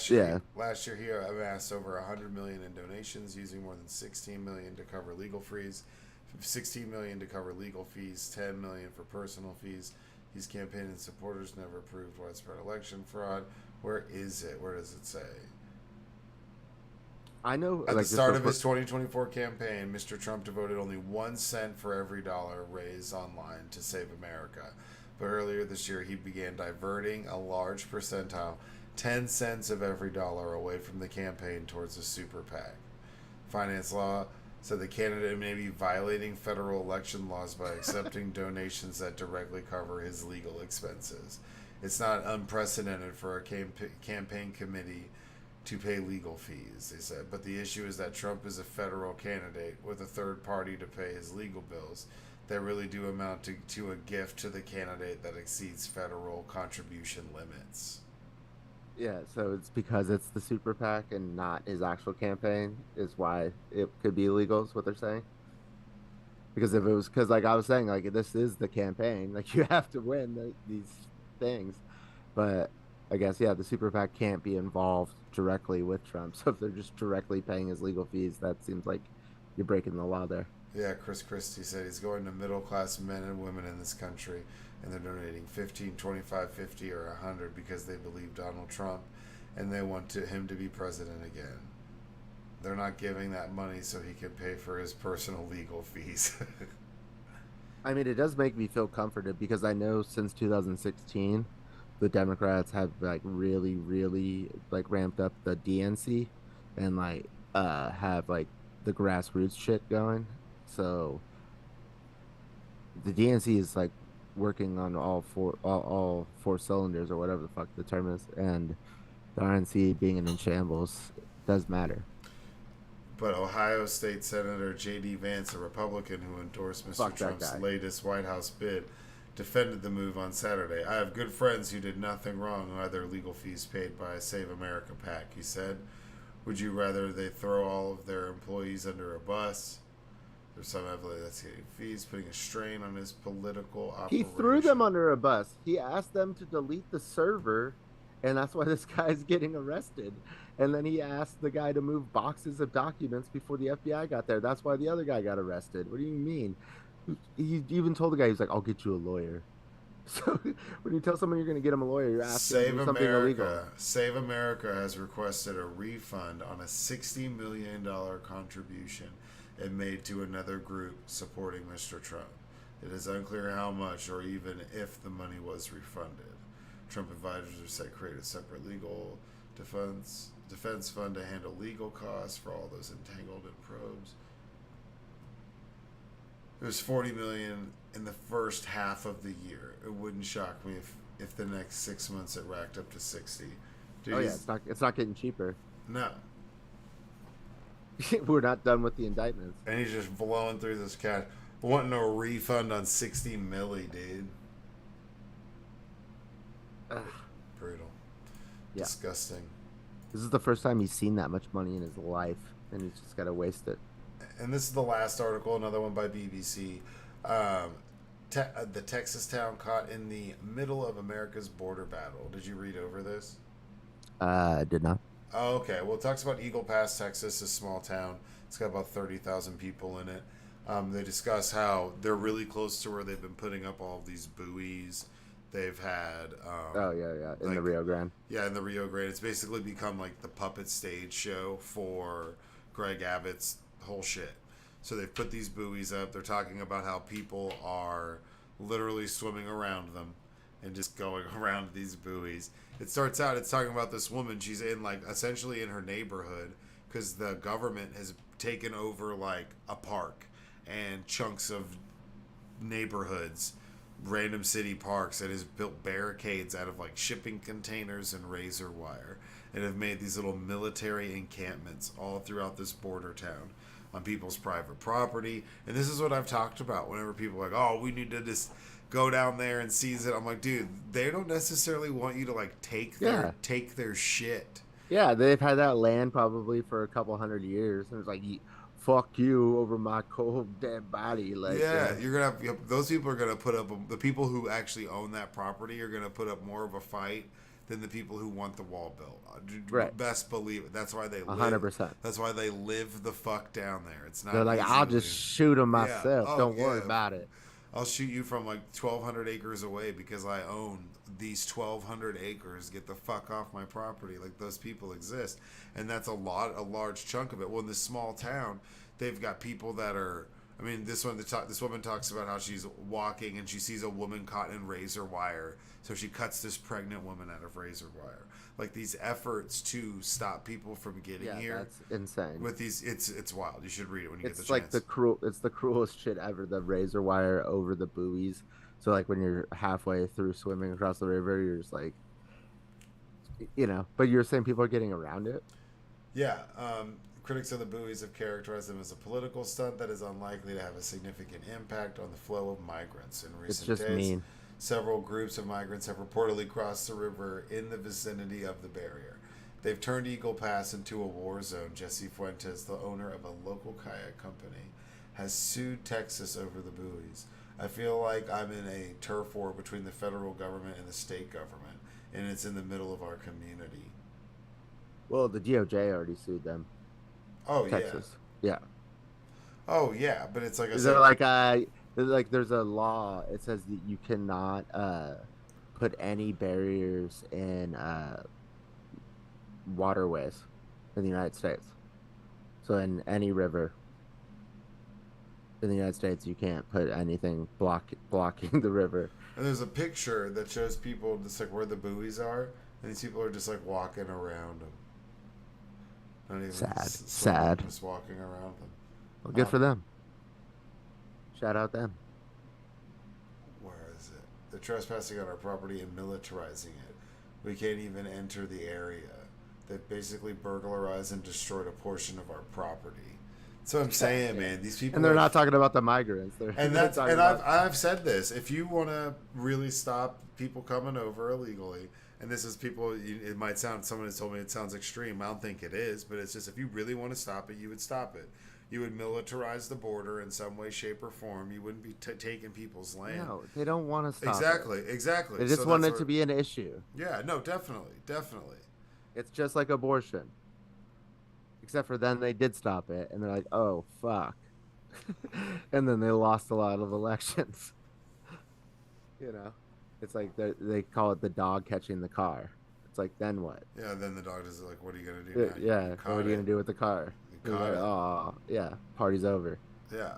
yeah. Last year he amassed over 100 million in donations, using more than 16 million to cover legal fees, 16 million to cover legal fees, 10 million for personal fees. His campaign and supporters never proved widespread election fraud. Where is it? Where does it say? I know At the start of his 2024 campaign, Mr. Trump devoted only 1 cent for every dollar raised online to save America. But earlier this year, he began diverting a large percentile, 10 cents of every dollar, away from the campaign towards a super PAC. Finance law said the candidate may be violating federal election laws by accepting donations that directly cover his legal expenses. It's not unprecedented for a campaign committee to pay legal fees, they said. But the issue is that Trump is a federal candidate with a third party to pay his legal bills that really do amount to a gift to the candidate that exceeds federal contribution limits. Yeah, so it's because it's the super PAC and not his actual campaign is why it could be illegal, is what they're saying. Because if it was, because like I was saying, like this is the campaign, like you have to win these things. But I guess, yeah, the super PAC can't be involved directly with Trump. So if they're just directly paying his legal fees, that seems like you're breaking the law there. Yeah, Chris Christie said he's going to middle class men and women in this country, and they're donating 15, 25, 50, or 100 because they believe Donald Trump and they want him to be president again. They're not giving that money so he can pay for his personal legal fees. I mean, it does make me feel comforted because I know since 2016, the Democrats have like really, really like ramped up the DNC and like have like the grassroots shit going. So the DNC is like working on all four cylinders or whatever the fuck the term is, and the RNC being in shambles does matter. But Ohio State Senator J.D. Vance, a Republican who endorsed Mr. Trump's latest White House bid, defended the move on Saturday. I have good friends who did nothing wrong who had their legal fees paid by a Save America PAC, he said. Would you rather they throw all of their employees under a bus? There's some evidence that's getting fees, putting a strain on his political operation. He threw them under a bus. He asked them to delete the server and that's why this guy's getting arrested. And then he asked the guy to move boxes of documents before the FBI got there. That's why the other guy got arrested. What do you mean? He even told the guy, he's like, "I'll get you a lawyer." So when you tell someone you're going to get him a lawyer, you're asking them to do something illegal. Save America has requested a refund on a $60 million contribution it made to another group supporting Mr. Trump. It is unclear how much or even if the money was refunded. Trump advisors said create a separate legal defense fund to handle legal costs for all those entangled in probes. It was 40 million in the first half of the year. It wouldn't shock me if the next 6 months it racked up to 60. Dude, Oh yeah, it's not getting cheaper. no. We're not done with the indictments. And he's just blowing through this cash, wanting a refund on 60 milli, dude. Ugh. Brutal. Yeah. Disgusting. This is the first time he's seen that much money in his life, and he's just got to waste it. And this is the last article, another one by BBC. The Texas town caught in the middle of America's border battle. Did you read over this? Did not. Oh, okay. Well, it talks about Eagle Pass, Texas, a small town. It's got about 30,000 people in it. They discuss how they're really close to where they've been putting up all of these buoys. They've had... oh, yeah. In the Rio Grande. Yeah, in the Rio Grande. It's basically become like the puppet stage show for Greg Abbott's whole shit. So they've put these buoys up. They're talking about how people are literally swimming around them and just going around these buoys. It starts out, it's talking about this woman. She's in like essentially in her neighborhood because the government has taken over like a park and chunks of neighborhoods, random city parks, and has built barricades out of like shipping containers and razor wire, and have made these little military encampments all throughout this border town on people's private property. And this is what I've talked about whenever people are like, oh, we need to just go down there and seize it. I'm like, dude, they don't necessarily want you to like take their shit. Yeah, they've had that land probably for a couple hundred years, and it's like, fuck you over my cold dead body. Like, yeah, you're gonna have, those people are gonna put up, the people who actually own that property are gonna put up more of a fight than the people who want the wall built. Right. Best believe it. That's why they live. 100%. That's why they live the fuck down there. It's not. They're like, I'll just shoot them myself. Yeah. Don't worry about it. I'll shoot you from like 1,200 acres away because I own these 1,200 acres. Get the fuck off my property. Like, those people exist, and that's a large chunk of it. Well, in this small town, they've got people that are. I mean, this woman talks about how she's walking and she sees a woman caught in razor wire, so she cuts this pregnant woman out of razor wire. Like, these efforts to stop people from getting here. That's insane. With these, it's wild. You should read it when you get the chance. It's the cruelest shit ever. The razor wire over the buoys. So like when you're halfway through swimming across the river, you're just like, But you're saying people are getting around it. Yeah. Critics of the buoys have characterized them as a political stunt that is unlikely to have a significant impact on the flow of migrants. In recent days, mean. Several groups of migrants have reportedly crossed the river in the vicinity of the barrier. They've turned Eagle Pass into a war zone. Jesse Fuentes, the owner of a local kayak company, has sued Texas over the buoys. I feel like I'm in a turf war between the federal government and the state government, and it's in the middle of our community. Well, the DOJ already sued them. Oh, Texas. Yeah. Oh, yeah, but it's like there's there's a law. It says that you cannot put any barriers in waterways in the United States. So in any river in the United States, you can't put anything blocking the river. And there's a picture that shows people just like where the buoys are, and these people are just like walking around them. Not even sad. Just walking around them. Well, good for them. Shout out them. Where is it? They're trespassing on our property and militarizing it. We can't even enter the area. They basically burglarized and destroyed a portion of our property. That's what I'm saying, man. These people, and they're not talking about the migrants. I've said this. If you want to really stop people coming over illegally, and this is people, it might sound, someone has told me it sounds extreme. I don't think it is, but it's just, if you really want to stop it, you would stop it. You would militarize the border in some way, shape, or form. You wouldn't be taking people's land. No, they don't want to stop Exactly, it. exactly. They just So want that's it what. to be an issue. Yeah, no, definitely, definitely. It's just like abortion. Except for then they did stop it, and they're like, "Oh fuck," and then they lost a lot of elections. You know, it's like they call it the dog catching the car. It's like then what? Yeah, then the dog is like, "What are you gonna do now? Yeah, You what caught are you it. gonna do with the car? You You're caught like, it. oh yeah, party's over. Yeah,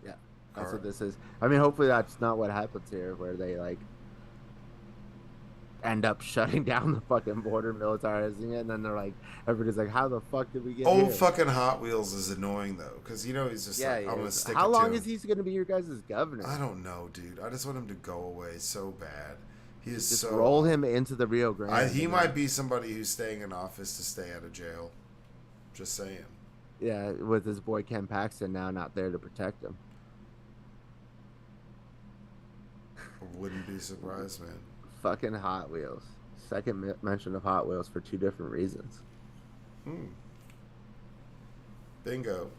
Yeah, that's car. what this is. I mean, hopefully that's not what happens here, where they like end up shutting down the fucking border, militarizing it, and then they're like, everybody's like, how the fuck did we get Old here? fucking Hot Wheels is annoying though, because he's just Yeah, like, he I'm gonna is. stick How it long to is him. he gonna be your guys' governor? I don't know, dude. I just want him to go away so bad. He is Just so. roll him into the Rio Grande. He might be somebody who's staying in office to stay out of jail. Just saying. Yeah, with his boy Ken Paxton now not there to protect him. I wouldn't be surprised, man. Fucking Hot Wheels. Second mention of Hot Wheels for two different reasons. Bingo.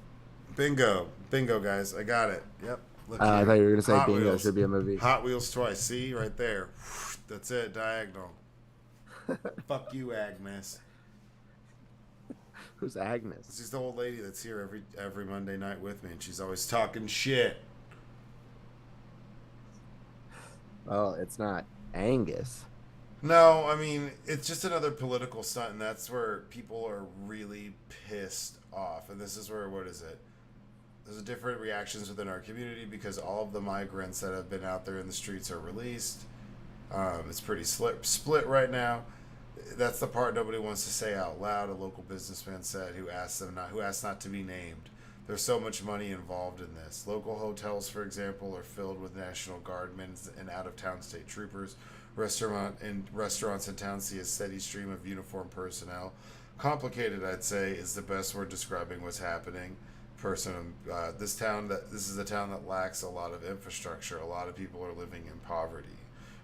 Bingo. Bingo, guys. I got it. Yep. Look I thought you were gonna say Hot Bingo Wheels. should be a movie. Hot Wheels twice. See? Right there. That's it. Diagonal. Fuck you, Agnes. Who's Agnes? She's the old lady that's here every Monday night with me, and she's always talking shit. Well, it's not Angus. No, I mean, it's just another political stunt, and that's where people are really pissed off. And this is where, what is it? There's different reactions within our community because all of the migrants that have been out there in the streets are released. It's pretty split right now. That's the part nobody wants to say out loud. A local businessman said, who asked not to be named. There's so much money involved in this. Local hotels, for example, are filled with National Guardmen and out-of-town state troopers. Restaurants in town see a steady stream of uniformed personnel. Complicated, I'd say, is the best word describing what's happening. This is a town that lacks a lot of infrastructure. A lot of people are living in poverty.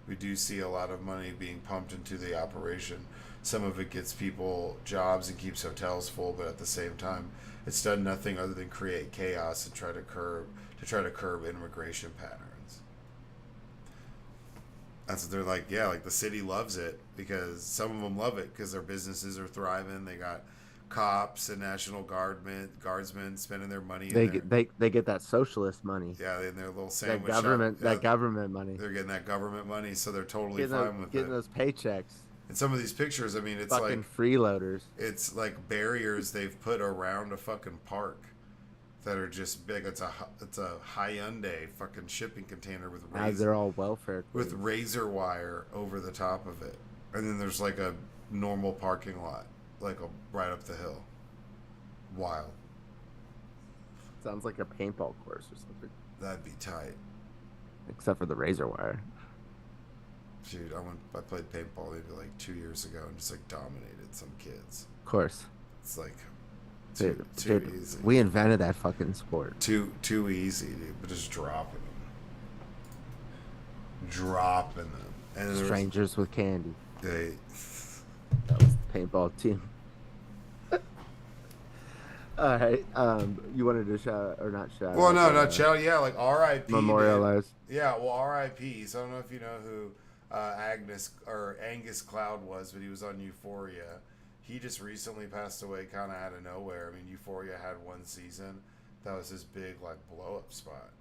We do see a lot of money being pumped into the operation. Some of it gets people jobs and keeps hotels full, but at the same time, it's done nothing other than create chaos and try to curb immigration patterns. That's what they're like. Yeah, like the city loves it because some of them love it because their businesses are thriving. They got cops and National Guardsmen spending their money. They get that socialist money. Yeah, in their little sandwich that government money. They're getting that government money, so they're totally fine with getting it. those paychecks. And some of these pictures, I mean, it's fucking like freeloaders. It's like barriers they've put around a fucking park that are just big. It's a Hyundai fucking shipping container with they're all welfare with razor wire over the top of it, and then there's like a normal parking lot, right up the hill. Wild. Sounds like a paintball course or something. That'd be tight. Except for the razor wire. Dude, I played paintball maybe like 2 years ago and just like dominated some kids. Of course. It's like too easy. We invented that fucking sport. Too easy, dude. But just dropping them. And strangers with candy. That was the paintball team. All right. You wanted to shout or not shout? Well, no, not shout. Yeah, like R.I.P. Memorialize. Yeah, well, R.I.P. So I don't know if you know who Angus Cloud was, but he was on Euphoria. He just recently passed away, kind of out of nowhere. I mean, Euphoria had one season. That was his big blow up spot.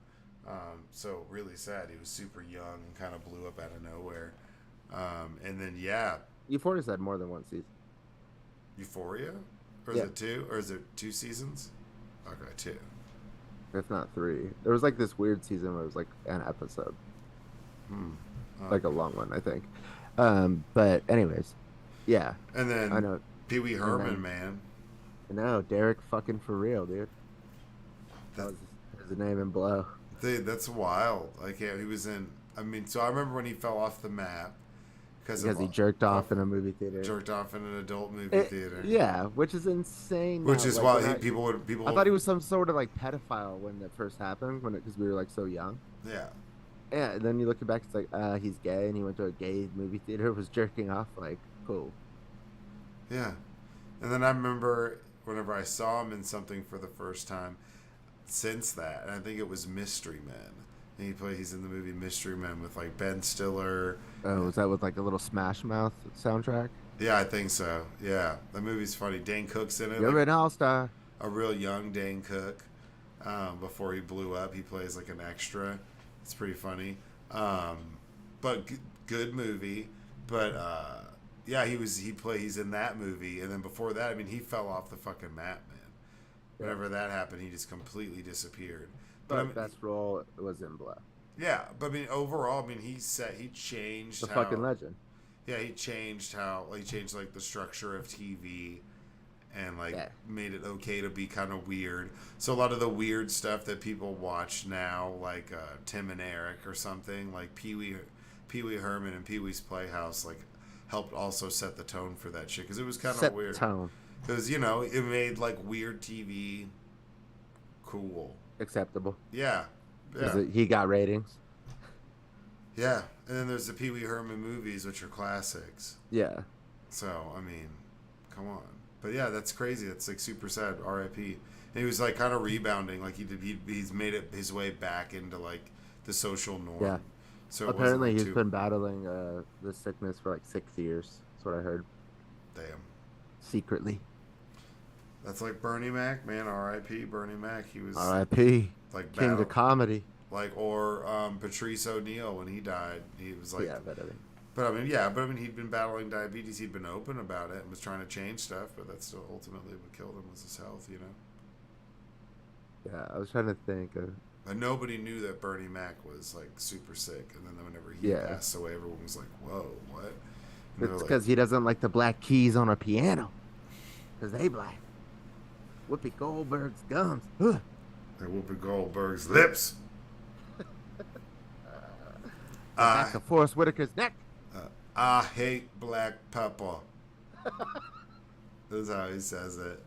So really sad. He was super young and kind of blew up out of nowhere. And then Euphoria's had more than one season. Euphoria, or is it two? Or is it 2 seasons? Okay, 2. If not 3. There was like this weird season where it was like an episode. Like a long one, I think. But anyways, yeah. And then I know Pee Wee Herman, man. No, Derek fucking for real, dude. That was his name in Blow. Dude, that's wild. He was in. I mean, so I remember when he fell off the map because he jerked off in a movie theater. Jerked off in an adult movie theater. Yeah, which is insane. Which is why people. I thought he was some sort of pedophile when that first happened, because we were so young. Yeah. Yeah, and then you look back, it's like he's gay, and he went to a gay movie theater, was jerking off. Cool. Yeah, and then I remember whenever I saw him in something for the first time since that, and I think it was Mystery Men. And he's in the movie Mystery Men with like Ben Stiller. Oh, was that with like a little Smash Mouth soundtrack? Yeah, I think so. Yeah, the movie's funny. Dane Cook's in it. You're Like an all-star. a real young Dane Cook. Before he blew up, he plays like an extra. It's pretty funny. But good movie. But yeah, he's in that movie, and then before that, I mean, he fell off the fucking map, man. Whenever that happened, he just completely disappeared. But I mean, best role was in Blood. yeah, but I mean, overall, I mean, he changed The how, fucking legend. yeah, he changed like the structure of TV, and like made it okay to be kind of weird. So a lot of the weird stuff that people watch now, like Tim and Eric or something, like Pee Wee Herman and Pee Wee's Playhouse, like helped also set the tone for that shit because it was kind of weird. Tone. Because it made like weird TV cool, Acceptable. yeah. He got ratings. Yeah, and then there's the Pee Wee Herman movies, which are classics. Yeah. So, I mean, come on. But yeah, that's crazy. That's like super sad. R.I.P. And he was like kind of rebounding. Like he's made it his way back into like the social norm. Yeah. So apparently he's been battling the sickness for like 6 years. That's what I heard. Damn. Secretly. That's like Bernie Mac, man. R.I.P. Bernie Mac. He was R.I.P. like King of comedy. Like or Patrice O'Neill when he died. He was like. Yeah, But I mean, he'd been battling diabetes. He'd been open about it and was trying to change stuff. But that's still ultimately what killed him was his health, you know. Yeah, I was trying to think. But nobody knew that Bernie Mac was like super sick. And then whenever he passed away, everyone was like, "Whoa, what?" And it's because he doesn't like the black keys on a piano. Because they black. Whoopi Goldberg's gums. And Whoopi Goldberg's lips. Back of Forrest Whitaker's neck. I hate black pepper. That's how he says it.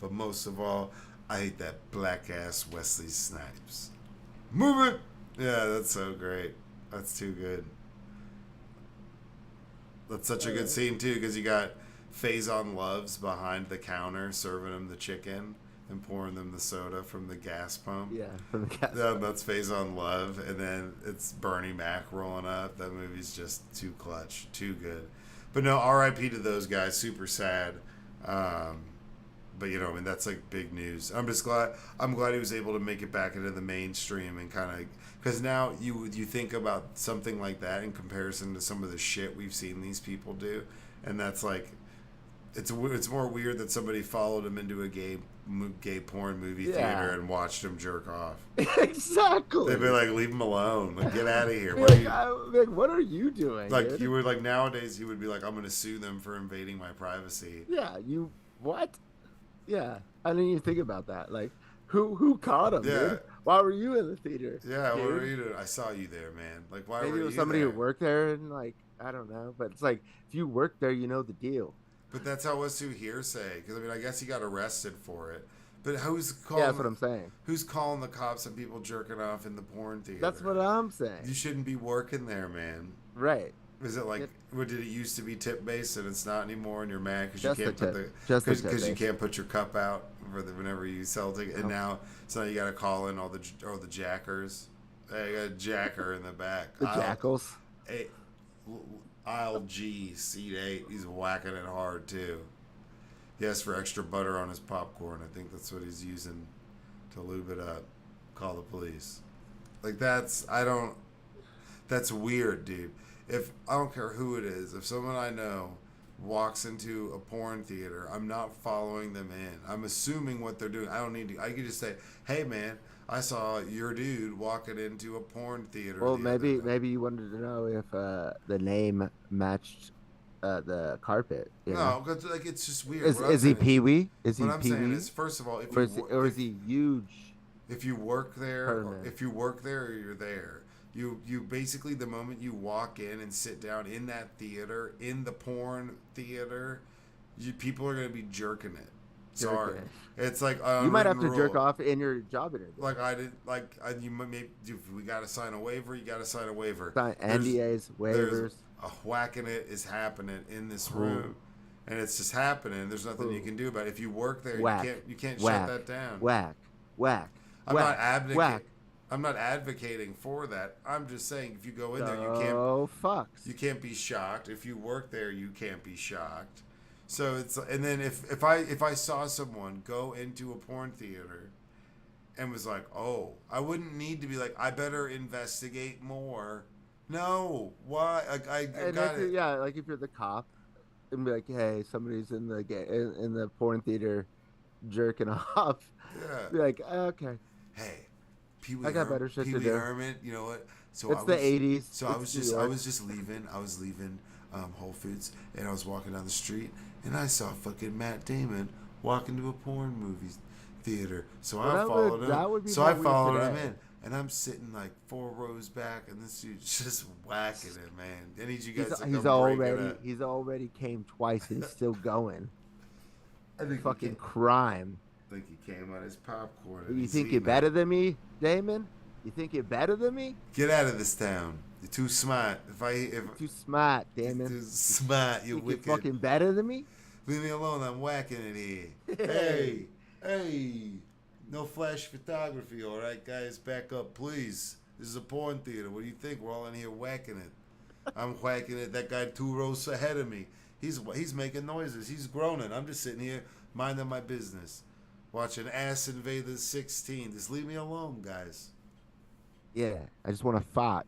But most of all, I hate that black ass Wesley Snipes. Move it! Yeah, that's so great. That's too good. That's such a good scene too, because you got Faison Loves behind the counter serving him the chicken and pouring them the soda from the gas pump. Yeah, from the gas pump. That's Faison Love, and then it's Bernie Mac rolling up. That movie's just too clutch, too good. But no, R.I.P. to those guys. Super sad. But I mean, that's like big news. I'm glad he was able to make it back into the mainstream and kind of because now you think about something like that in comparison to some of the shit we've seen these people do, and that's like it's more weird that somebody followed him into a gay porn movie theater and watched him jerk off. Exactly. They'd be like, leave him alone. Like, get out of here. What are you doing? Like dude? you would like nowadays you would be like, I'm gonna sue them for invading my privacy. Yeah, what? Yeah, I didn't even think about that. Like, who caught him? Yeah. Dude? Why were you in the theater? Yeah, dude? what were you doing? I saw you there, man. Like, why Maybe were you it was somebody there? who worked there, and like, I don't know, but it's like if you work there, you know the deal. But that's how it was through hearsay. Because I mean, I guess he got arrested for it. But who's calling? Yeah, that's what I'm saying. Who's calling the cops on people jerking off in the porn theater? That's what I'm saying. You shouldn't be working there, man. Right. Is it like, what did it used to be tip based and it's not anymore, and you're mad because you Just can't the put tip. because you can't put your cup out for whenever you sell tickets, and now you got to call in all the jackers. Hey, you got a jacker in the back. The jackals. Aisle G, seat 8. He's whacking it hard too. He asked for extra butter on his popcorn. I think that's what he's using to lube it up. Call the police. Like that's weird, dude. If I don't care who it is, if someone I know walks into a porn theater, I'm not following them in. I'm assuming what they're doing. I don't need to. I could just say, "Hey, man, I saw your dude walking into a porn theater." Well, maybe you wanted to know if the name matched the carpet. No, because like it's just weird. Is he Pee Wee? Is he Pee Wee? What I'm saying is, first of all, is he huge? If you work there, or you're there. You basically, the moment you walk in and sit down in that theater, in the porn theater, people are gonna be jerking it. Sorry, it's like you might have to jerk off in your job interview. Like you maybe if we got to sign a waiver, you got to sign a waiver. NDAs, waivers. a whacking it is happening in this room, and it's just happening. There's nothing you can do about it. If you work there, Whack. you can't shut Whack. that down. Whack. Whack. I'm whack, not advocating. Whack. I'm not advocating for that. I'm just saying if you go in there, Oh, fucks. you can't be shocked. If you work there, you can't be shocked. So it's, and then if I saw someone go into a porn theater and was like, oh, I wouldn't need to be like, I better investigate more. No, why? I got it. Yeah, like if you're the cop and be like, hey, somebody's in the porn theater jerking off. Yeah. Be like, okay. Hey, I got better shit to do. Pee Wee Herman, you know what? So It's the 80s. So I was just leaving. I was leaving Whole Foods, and I was walking down the street, and I saw fucking Matt Damon walking to a porn movie theater. So I followed him. So I followed him in, and I'm sitting like 4 rows back, and this dude's just whacking it, man. I need you guys to come break it up. He's already came twice, and he's still going. I think fucking crime. I think he came on his popcorn. You think you're better than me, Damon? You think you're better than me? Get out of this town. You're too smart. Too smart, Damon. Too smart. You're wicked. You're fucking better than me? Leave me alone. I'm whacking it here. Hey. No flash photography, all right, guys? Back up, please. This is a porn theater. What do you think? We're all in here whacking it. I'm whacking it. That guy 2 rows ahead of me. He's making noises. He's groaning. I'm just sitting here minding my business. Watching Ass Invaders 16. Just leave me alone, guys. Yeah, I just want to fight.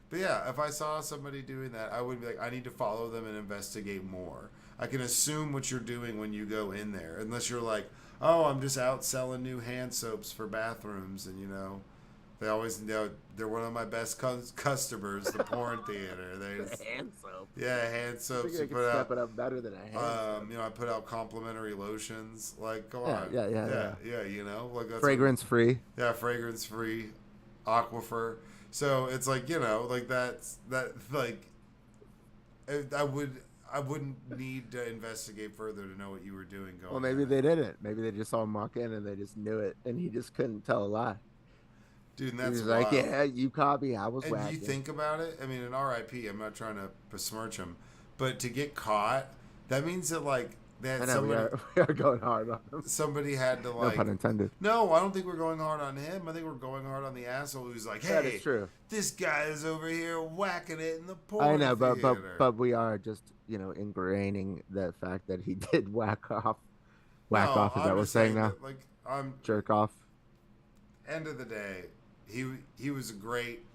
But yeah, if I saw somebody doing that, I would be like, I need to follow them and investigate more. I can assume what you're doing when you go in there, unless you're like, oh, I'm just out selling new hand soaps for bathrooms, and they always they're one of my best customers, the porn theater. Hand soap. Yeah, hand soaps. I can step it up better than a hand soap. I put out complimentary lotions. Like, go yeah, on. Yeah. Like that's fragrance free. Yeah, fragrance free, aquifer. So it's like like that. Like, I wouldn't need to investigate further to know what you were doing. Well, maybe they didn't. Maybe they just saw him walk in and they just knew it, and he just couldn't tell a lie. Dude, and that's he was like, yeah, you caught me. I was and whacking. You think about it. I mean, in R.I.P. I'm not trying to besmirch him, but to get caught, that means that like that somebody we are going hard on him. Somebody had to like. No pun intended. No, I don't think we're going hard on him. I think we're going hard on the asshole who's like, hey, that is true. This guy is over here whacking it in the porn I know, theater. but we are just ingraining the fact that he did whack off. Whack off is that what we're saying now? Like I'm jerk off. End of the day, he was a great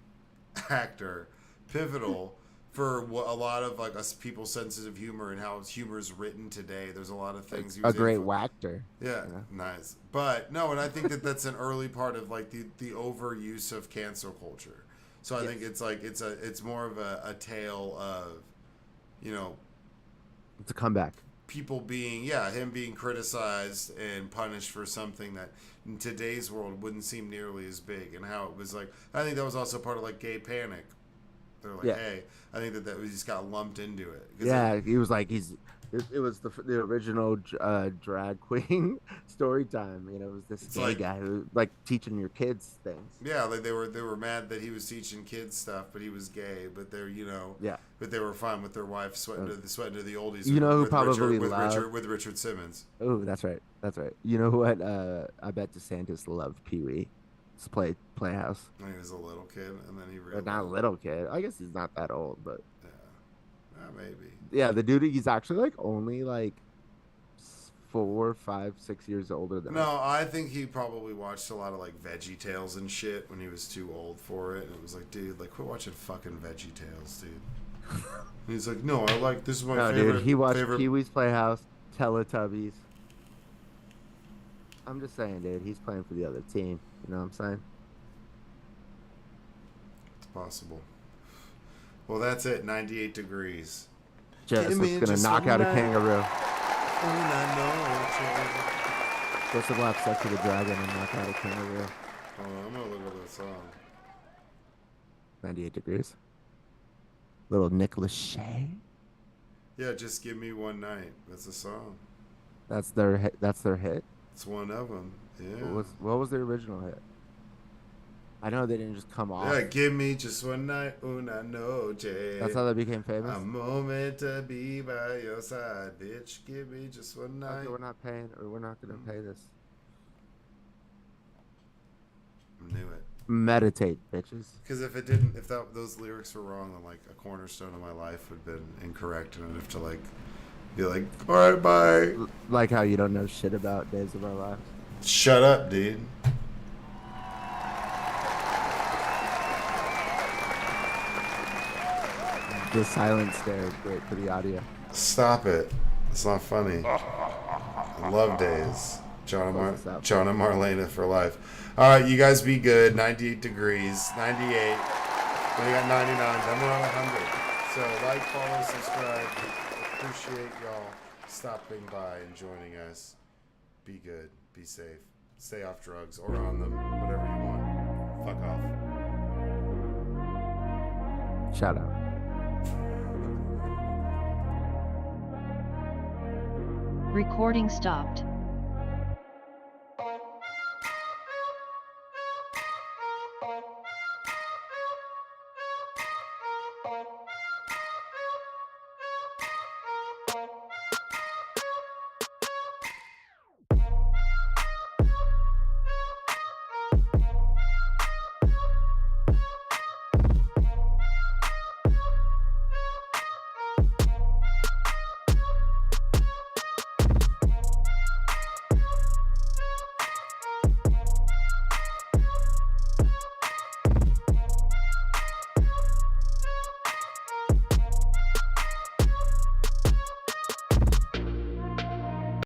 actor, pivotal for what a lot of like us people's senses of humor and how humor is written today. There's a lot of things. He was a great whacker. Yeah, nice. But no, and I think that's an early part of like the overuse of cancel culture. So I think it's like it's more of a tale of, it's a comeback. People being him being criticized and punished for something that in today's world wouldn't seem nearly as big, and how it was like I think that was also part of like gay panic. They're like, hey, I think that we just got lumped into it. Yeah, he was like it was the original drag queen story time. It was this gay guy who like teaching your kids things. Yeah, like they were mad that he was teaching kids stuff, but he was gay. But they're but they were fine with their wife sweating to the oldies. Who probably with Richard Simmons. Oh, that's right. You know what? I bet DeSantis loved Pee Wee. Playhouse. When he was a little kid, and then he realized. But not a little kid. I guess he's not that old, but. Maybe. Yeah, the dude, he's actually like only like 4, 5, 6 years older than us. No, I think he probably watched a lot of like Veggie Tales and shit when he was too old for it. And it was like, dude, like quit watching fucking Veggie Tales, dude. He's like, no, I like this is my favorite. Dude, he watched Pee Wee's Playhouse, Teletubbies. I'm just saying, dude, he's playing for the other team. You know what I'm saying? It's possible. Well, that's it. 98 degrees. Joseph gonna knock out a kangaroo. Joseph will have sex with a dragon and knock out a kangaroo. I'm gonna look at that song. 98 degrees. Little Nicholas Shea. Yeah, just give me one night. That's a song. That's their hit. It's one of them. Yeah. What was the original hit? I know they didn't just come off. Yeah, give me just one night, una noche. That's how they became famous. A moment to be by your side, bitch. Give me just one night. Okay, we're not paying, or we're not gonna pay this. Knew it. Meditate, bitches. Because if those lyrics were wrong, then like a cornerstone of my life would have been incorrect, and I'd have to like be like, all right, bye. Like how you don't know shit about Days of Our Lives. Shut up, dude. The silent stare is great for the audio. Stop it. It's not funny. I love Days. John and Marlena for life. All right, you guys be good. 98 degrees. 98. We got 99. Then we're on 100. So like, follow, subscribe. Appreciate y'all stopping by and joining us. Be good. Be safe. Stay off drugs or on them. Whatever you want. Fuck off. Shout out. Recording stopped.